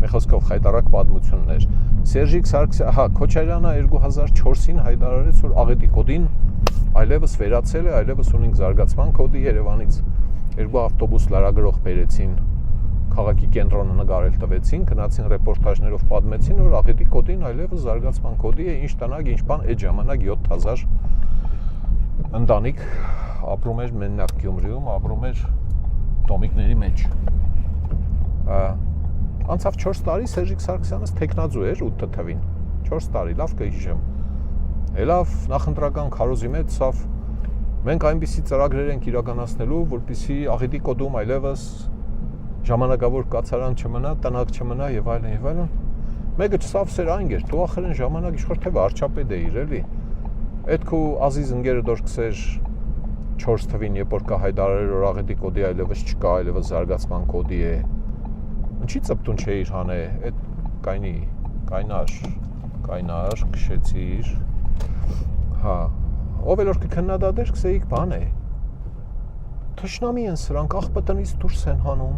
Մի խոսքով խայտարակ պատմություններ։ Սերժիկ Սարգսյանը, հա, Քոչարյանը 2004-ին հայտարարեց, որ աղետի կոդին այլևս վերացել է, այլևս ունենք զարգացման կոդի Երևանից 2 ավտոբուս լարագրող բերեցին, քաղաքի կենտրոնը նկարել տվեցին, գնացին ռեպորտաժներով պատմեցին, որ աղետի կոդին այլևս զարգացման կոդի է, ինչ տնակ, ինչ բան, այդ ժամանակ 7000 ընտանիք ապրում էր մենակ Գյումրիում, ապրում էր տոմիկների մեջ։ Անցավ 4 տարի Սերժիկ Սարգսյանս տեխնազու էր 8 թվին, 4 տարի, լավ կհիշեմ։ Լավ, նախընտրական քարոզի մեջ սավ մենք այնպիսի ծրագրեր ենք իրականացնելու, որպեսզի աղետի կոդում այլևս ժամանակավոր կացարան չմնա, տնակ չմնա եւ այլն եւ այլն։ Մեկը չսավ սեր այն էր, դու ախր այն ժամանակ իշխոր թե վարչապետ էիր, էլի։ Այդ քո ազիզ ընկերը դոր կսեր 4 թվին, երբ որ կա հայտարարել, որ աղետի կոդի այլևս չկա, այլևս զարգացման կոդի է։ Ինչի ծպտուն չէիր հանե, այդ կայնար, քշեցիր։ Հա, ով էլ որ կքննադատեր, կսեիք բան է։ Թշնամի են սրանք, աղբտնից դուրս են հանում,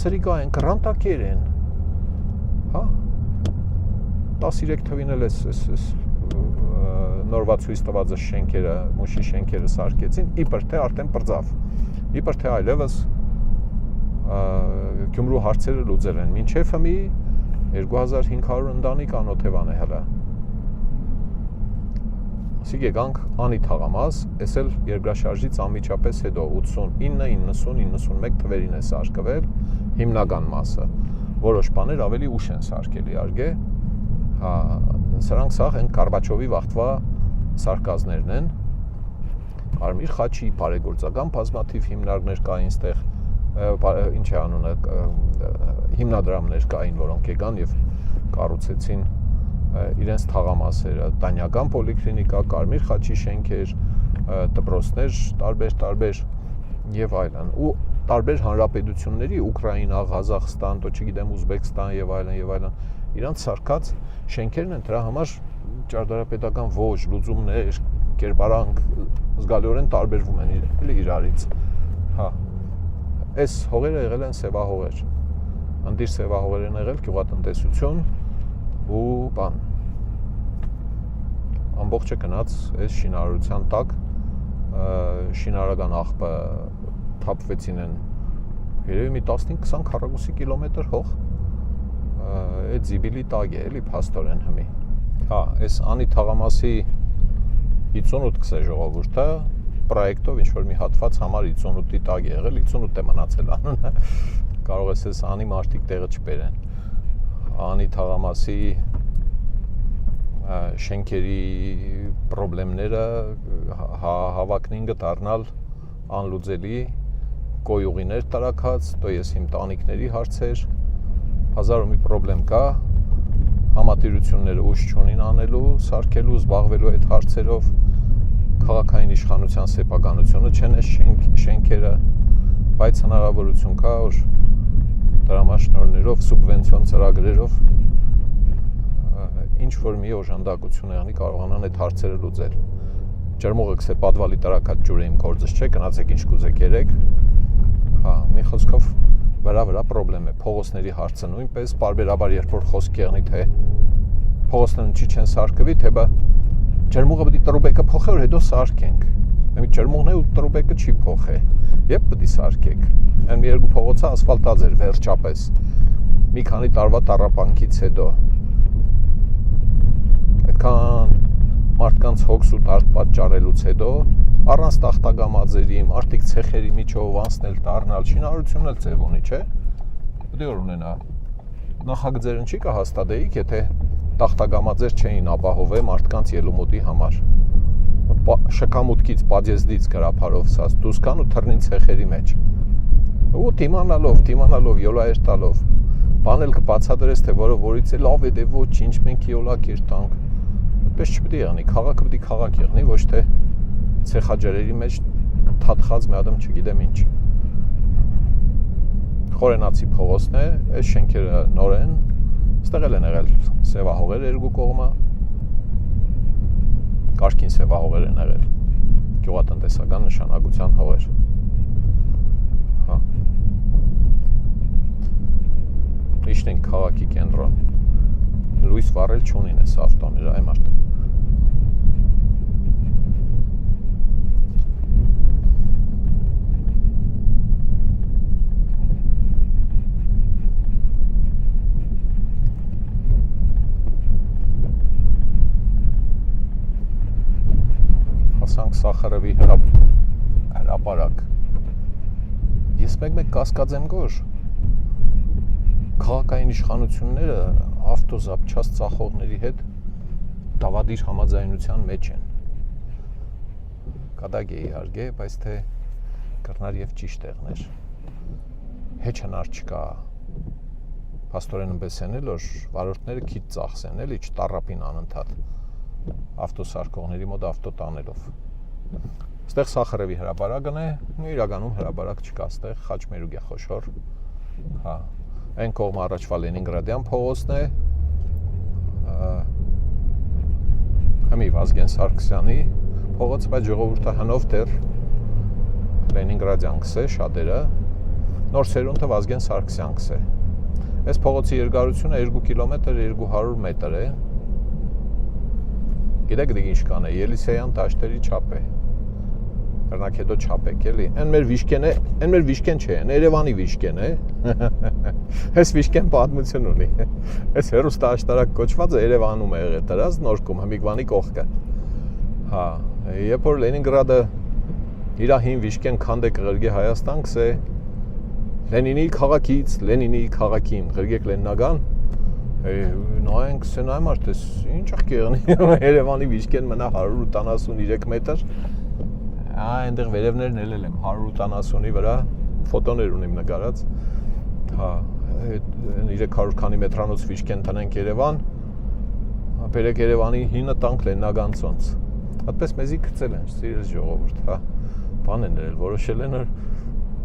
սրիկա են, գրանտակեր են։ Հա, 13 թվին էլ էս նորվա ցույց տված շենքերը, մուշի շենքերը սարքեցին, իբր թե արդեն բրձավ, իբր թե այլևս Գյումրու հարցերը լուծել են, մինչև հմի 2500 ընտանիք անօթևան է հələ։ Սիգե գանք անի թաղամաս, ես էլ երկրաշարժից անմիջապես հետո 89-90-91 թվերին է սարքվել հիմնական մասը, որոշ բաներ ավելի ուշ են սարքել իհարկե, հա, սրանք սաղ են Կարբաչովի վաղտվա սարկազներն են, Արմիր Խաչի բարեգործական բազմաթիվ հիմնարկներ կային ստեղ, ինչ է անունը, հիմնադրամներ կային, որոնք եկան եւ կառուցեցին իրենց թաղամասերը, Տանյական պոլիկլինիկա, Կարմիր Խաչի շենքեր, դպրոցներ տարբեր եւ այլն, ու տարբեր հանրապետությունների Ուկրաինա, Ղազախստան, то չգիտեմ Ուզբեկստան եւ այլն, իրանց սարքած շենքերն են, դրա համար ճարտարապետական ոճ, լուծումներ, կերպարանք զգալիորեն տարբերվում են իրարից։ Հա, այս հողերը եղել են սևահողեր, ընդիր սևահողեր են եղել, գյուղատնտեսություն ու բան։ Ամբողջը գնաց այս շինարարության տակ, շինարարական աղբը թափվեցին են երևի մի 15-20 քառակուսի կիլոմետր հող, այդ Զիբիլի տակ է, էլի փաստորեն հմի։ Հա, այս անի թաղամասի 58 կսե ժողովուրդը պրոյեկտով ինչ-որ մի հատված համար 58-ի տակ է եղել, 58 է մնացել անունը, կարող ես այս անի մարդիկ տեղը չբերեն։ Անի թաղամասի շենքերի պրոբլեմները հավակնին գտարնալ անլուծելի գոյուղիներ տարակած, то ես իմ տանիքների հարցեր, հազար ու մի պրոբլեմ կա, համատիրությունները ուժ չունին անելու, սարքելու, զբաղվելու այդ հարցերով, քաղաքային իշխանության սեփականությունը չեն այս շենքերը, բայց հնարավորություն կա, որ դրամաշնորհներով, սուբվենցիոն ծրագրերով ինչ որ մի օժանդակություն եղնի կարողանան այդ հարցերը լուծել։ Ջերմուղը կսե պատվալի տարակած ջուրը իմ գործս չէ, գնացեք ինչ կուզեք երեք։ Հա, մի խոսքով վրա պրոբլեմ է, փողոցների հարցը նույնպես, բարբերաբար երբ որ խոսք եղնի, թե փողոցներն ինչի չեն սարքվի, թե բա ջերմուղը պետք է տրուբեկը փոխի, որ հետո սարքենք։ Մի ջերմուղն է ու տրուբեկը չի փոխի։ Եվ պետք է սարքեք։ Այն մի երկու փողոցը ասֆալտած էր վերջապես։ Մի քանի տարվա տառապանքից հետո։ Այդքան մարդկանց հոգս ու դարդ պատճառելուց հետո առանց տախտագամաձերի, մարդիկ ցեխերի միջով անցնել, դառնալ, շինարարությունն էլ ձև ունի, չէ՞։ Պետք է որ ունենա։ Նախագծերն չի կհաստատեիք, եթե տախտագամաձեր չէին ապահովել մարդկանց ելումուտի համար։ Շքամուտքից, պատեզդից գրափարով սաց դուրս կան ու թռնին ցեխերի մեջ։ Ու դիմանալով, յոլայեր տալով։ Բան էլ կբացատրես, թե որից է լավ է, դե ոչինչ, մենք յոլա կերտանք։ Այդպես չպետք է եղնի, քաղաքը պետք է քաղաք եղնի, ոչ թե ցեխաջրերի մեջ թաթխած մի ադմ չգիտեմ ինչ։ Խորենացի փողոցն է, այս շենքերը նոր են, ստեղ են եղել սևահողեր երկու կողմը, կարգին սևահողեր են եղել, գյուղատնտեսական նշանակության հողեր։ Հա։ Իշնենք քաղաքի կենտրոն, լույս վառել չունին ես ավտոները, այ մարդը։ Սախարովի հրապարակ։ Ես մեկ կասկածեմ գոր քաղաքային իշխանությունները ավտոզապչած ծախողների հետ դավադիր համաձայնության մեջ են։ Կադագ է իհարկե, բայց թե կրնար եւ ճիշտ տեղներ։ Հեչ հնար չկա։ Պաստորեն բեսենել որ վարորդները քիչ ծախսեն, էլի չտարապին անընդհատ ավտոսարկողների մոտ ավտո տանելով։ Ստեղ Սախարովի հրապարակն է, իրականում հրապարակ չկա, ստեղ Խաչմերուկ է խոշոր։ Հա, այն կողմը առաջվա Լենինգրադյան փողոցն է։ Հիմի Վազգեն Սարգսյանի փողոց, բայց ժողովուրդը հնով դեռ Լենինգրադյան կսե շատերը, նոր սերունդը Վազգեն Սարգսյան կսե։ Այս փողոցի երկարությունը 2 կիլոմետր 200 մետր է։ Գիտեք դե ինչ կան է, Ելիսեյան դաշտերի չափ է։ Կրնակ հետո չափեք էլի։ Այն մեր վիշկեն է, այն մեր վիշկեն չէ, Երևանի վիշկեն է։ Այս վիշկեն պատմություն ունի։ Այս հեռուստաաշտարակ կոչվածը Երևանում է եղել դրած Նորկում, Հմիգվանի կողքը։ Հա, երբ որ Լենինգրադը իր հին վիշկեն քանդե կղրգե Հայաստան կսե Լենինի քաղաքից, Լենինի քաղաքին, ղրգեք Լենինական նայենք սենայ մարդես, ինչ աղկեղնի, Երևանի վիշկեն մնա 183 մետր, այնտեղ վերևներն ելել եմ, 180-ի վրա ֆոտոներ ունիմ նկարած, հա, 300 քանի մետրանոց վիշկեն տնենք Երևան, բերեք Երևանի հինը տանք Լենինական ծոնց, այդպես մեզի կծել են, սիրես ժողովուրդ, հա, բան են ներել, որոշել են,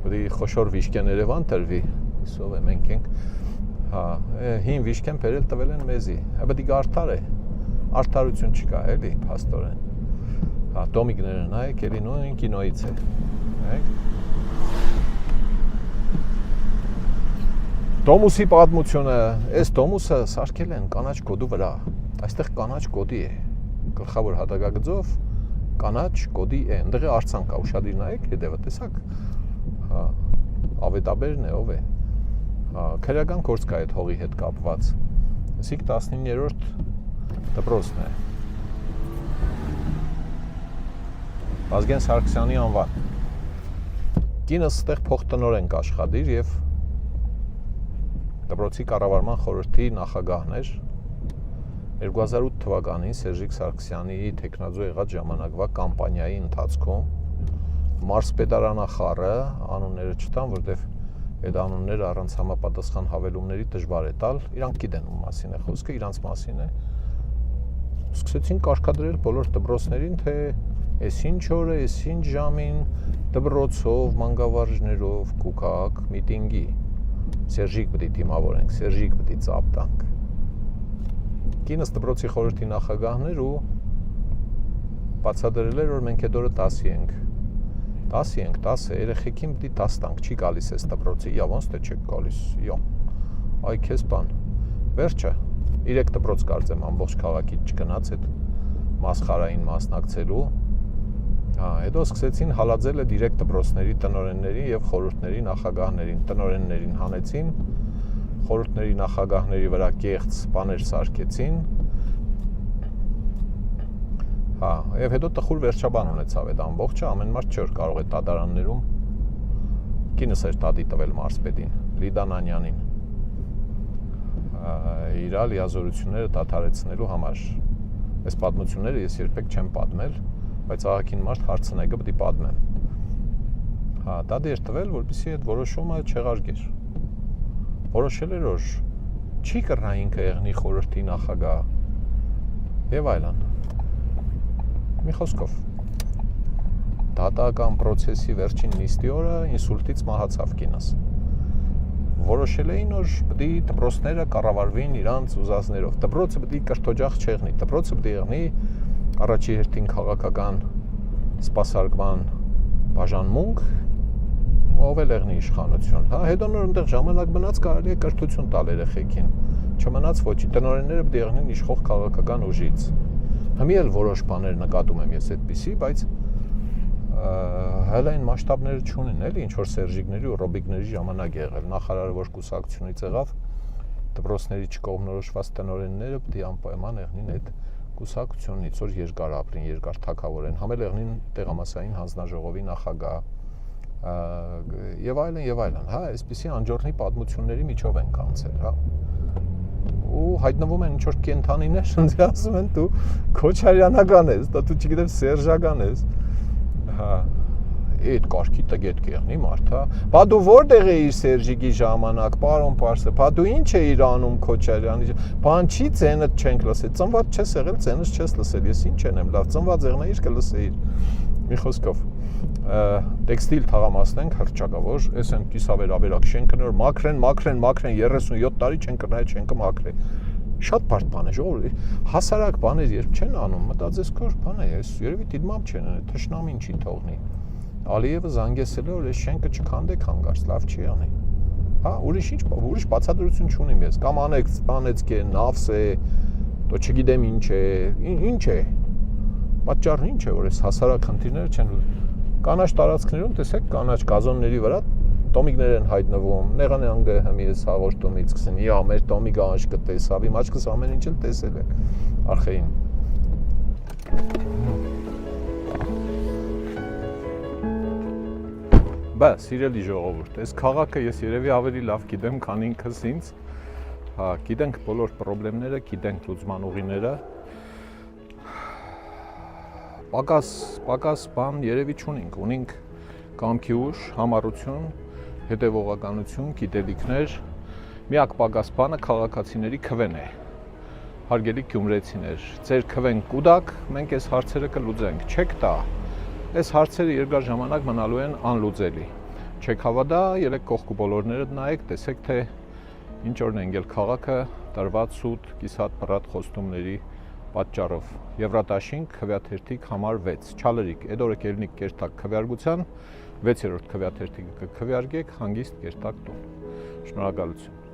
որ խոշոր վիշկեն Երևան տրվի, իսով է մենք ենք, հա, հին վիշկեն բերել տվել են մեզի, բայց դիգ արդար է, արդարություն չկա, էլի, փաստորեն, հա, տոմիկները նայեք, էլի նույն կինոից է, նայեք, Տոմուսի պատմությունը, այս Տոմուսը սարքել են կանաչ կոդու վրա, այստեղ կանաչ կոդի է, գլխավոր հատակագծով կանաչ կոդի է, ընդեղ է արձան կա, ուշադիր նայեք, հետևը տեսակ, հա, ավետաբերն է, ով է, քրեական գործ կա այդ հողի հետ կապված, սիկ 19-րդ դպրոցն է, Վազգեն Սարգսյանի անվան, կինս ստեղ փոխտնօրեն կաշխատիր և դպրոցի կառավարման խորհրդի նախագահն էր 2008 թվականին Սերժիկ Սարգսյանի թեկնածու եղած ժամանակվա կամպանիայի ընթացքում մարզպետարանախառը անունները չտան, որտեվ այդ անունները առանց համապատասխան հավելումների դժվար է տալ, իրանք գիտեն ում մասին է խոսքը, իրանց մասին է։ Սկսեցին կարգադրել բոլոր դպրոցներին, թե այս ինչ օրը, այս ինչ ժամին դպրոցով, մանկավարժներով կուքակ միտինգի։ Սերժիկ պետք է դիմավորենք, Սերժիկ պետք է ծափ տանք։ Կինս դպրոցի խորհրդի նախագահն էր ու բացատրել էր, որ մենք այդ օրը 10 ենք։ 10 ենք, 10 է, երեխեքին պետք է 10 տանք, չի գալիս այս դպրոցի, և ոնց թե չեք գալիս, յո, այ քեզ բան, վերջը, 3 դպրոց կարծեմ ամբողջ քաղաքից չգնաց այդ մասխարային մասնակցելու, հետո սկսեցին հալածել այդ 3 դպրոցների տնօրեններին և խորհուրդների նախագահներին, տնօրեններին հանեցին, խորհուրդների նախագահների վրա կեղծ բաներ սարքեցին, հա, և հետո տխուր վերջաբան ունեցավ այդ ամբողջը, ամեն մարդ չէր կարող է տադարաններում, կինս էր տատի տվել մարզպետին, Լիդա Նանյանին, իր լիազորությունները դադարեցնելու համար, այս պատմությունները ես երբեք չեմ պատմել, բայց աղաքին մարդ հարցնեգը պետք է պատմեմ, հա, տատի էր տվել, որպեսզի այդ որոշումը չեղարկեր, որոշել էր, որ չի կռնա ինքը եղնի խորհրդի նախագահ, և այլն։ Մի խոսքով, դատական process-ի վերջին նիստի օրը ինսուլտից մահացավ կինս։ Որոշել էին, որ պետք է դպրոցները կառավարվին իրանց ուզածներով։ Դպրոցը պետք է կրթօջախ չեղնի, դպրոցը պետք է եղնի առաջի հերթին քաղաքական սպասարկման բաժանմունք, ով էլ եղնի իշխանություն, հա, հետո նոր այնտեղ ժամանակ մնաց կարելի է կրթություն տալ երեխեքին, չմնաց ոչի, տնօրենները պետք է եղնին իշխող քաղաքական ուժից։ Հիմա էլ որոշ բաներ նկատում եմ ես այդպիսի, բայց հələ այն մասշտաբները չունեն, էլի ինչ որ Սերժիկների ու Ռոբիկների ժամանակ եղել, նախարարը որ կուսակցությունից եղավ, դպրոցների չկողմնորոշված տնօրենները պետք է անպայման եղնին այդ կուսակցությունից, որ երկար ապրին, երկար թագավորեն, համել եղնին տեղամասային հանձնաժողովի նախագահ եւ այլն, հա, այսպիսի անջորնի պատմությունների միջով են կանցել, հա։ Ու հայտնվում են ինչ-որ կենթանիներ, ընդ ասում են դու Քոչարյանական ես, դու չգիտեմ Սերժական ես, հա, այդ կարգի տգետ կեղնի մարդ, հա։ Բա դու որտեղ էիր Սերժիկի ժամանակ, պարոն Պարսը, բա դու ինչ էիր անում Քոչարյանի, բան չի ցենդ չենք լսել, ծնված չես եղել, ցենս չես լսել, ես ինչ եմ լավ, ծնված եղնայիր կլսեիր։ Մի խոսքով տեքստիլ թաղամասն ենք հրճակավոր, այս են կիսավերաբերակ շենքը նոր մաքրեն 37 տարի չեն կնայել շենքը մաքրել։ Շատ բարդ բան է, ժողովուրդ, հասարակ բաներ երբ չեն անում, մտածես քոր բան է, այս երևի դիտմամբ չեն անում, թշնամին չի թողնի։ Ալիևը զանգեսել է, որ այս շենքը չքանդեք հանգարց, լավ չի անի։ Հա, ուրիշ բացատրություն չունիմ ես, կամ անեց կե, նավս է, դո չգիտեմ ինչ է։ Պատճառն ինչ է, որ այս հասարակ խնդիրները չեն կանաչ տարածքներում, տեսեք, կանաչ գազոնների վրա տոմիկներ են հայտնվում, նեղանանգը հմի ես հաղորդումից կսեն, իա, մեր տոմիկը աշկը տեսավ, իմ աչքս ամեն ինչ էլ տեսել է, արխեին։ Բա, սիրելի ժողովուրդ, այս քաղաքը ես երևի ավելի լավ գիտեմ, քան ինքս ինձ, հա, գիտենք բոլոր պրոբլեմները, գիտենք լուծման ուղիները, պակաս բան երևի ունենք կամքի ուժ, համառություն, հետևողականություն, գիտելիքներ, միակ պակաս բանը քաղաքացիների քվեն է, հարգելի գյումրեցիներ, ձեր քվեն կուտակ, մենք այս հարցերը կլուծենք, չեք տա, այս հարցերը երկար ժամանակ մնալու են անլուծելի, չեք հավատա, երեք կողքու բոլորները նայեք, տեսեք թե ինչ օրն են եկել քաղաքը տրված սուտ, կիսատ, պռատ խոստումների պատճառով, Եվրատաշինք քվեաթերթիկ համար 6, չալերիկ, այդ օրը կելնիկ կերտակ քվեարգության, 6-րդ քվեաթերթիկը կքվեարգեք, հանգիստ կերտակ տուն, շնորհակալություն։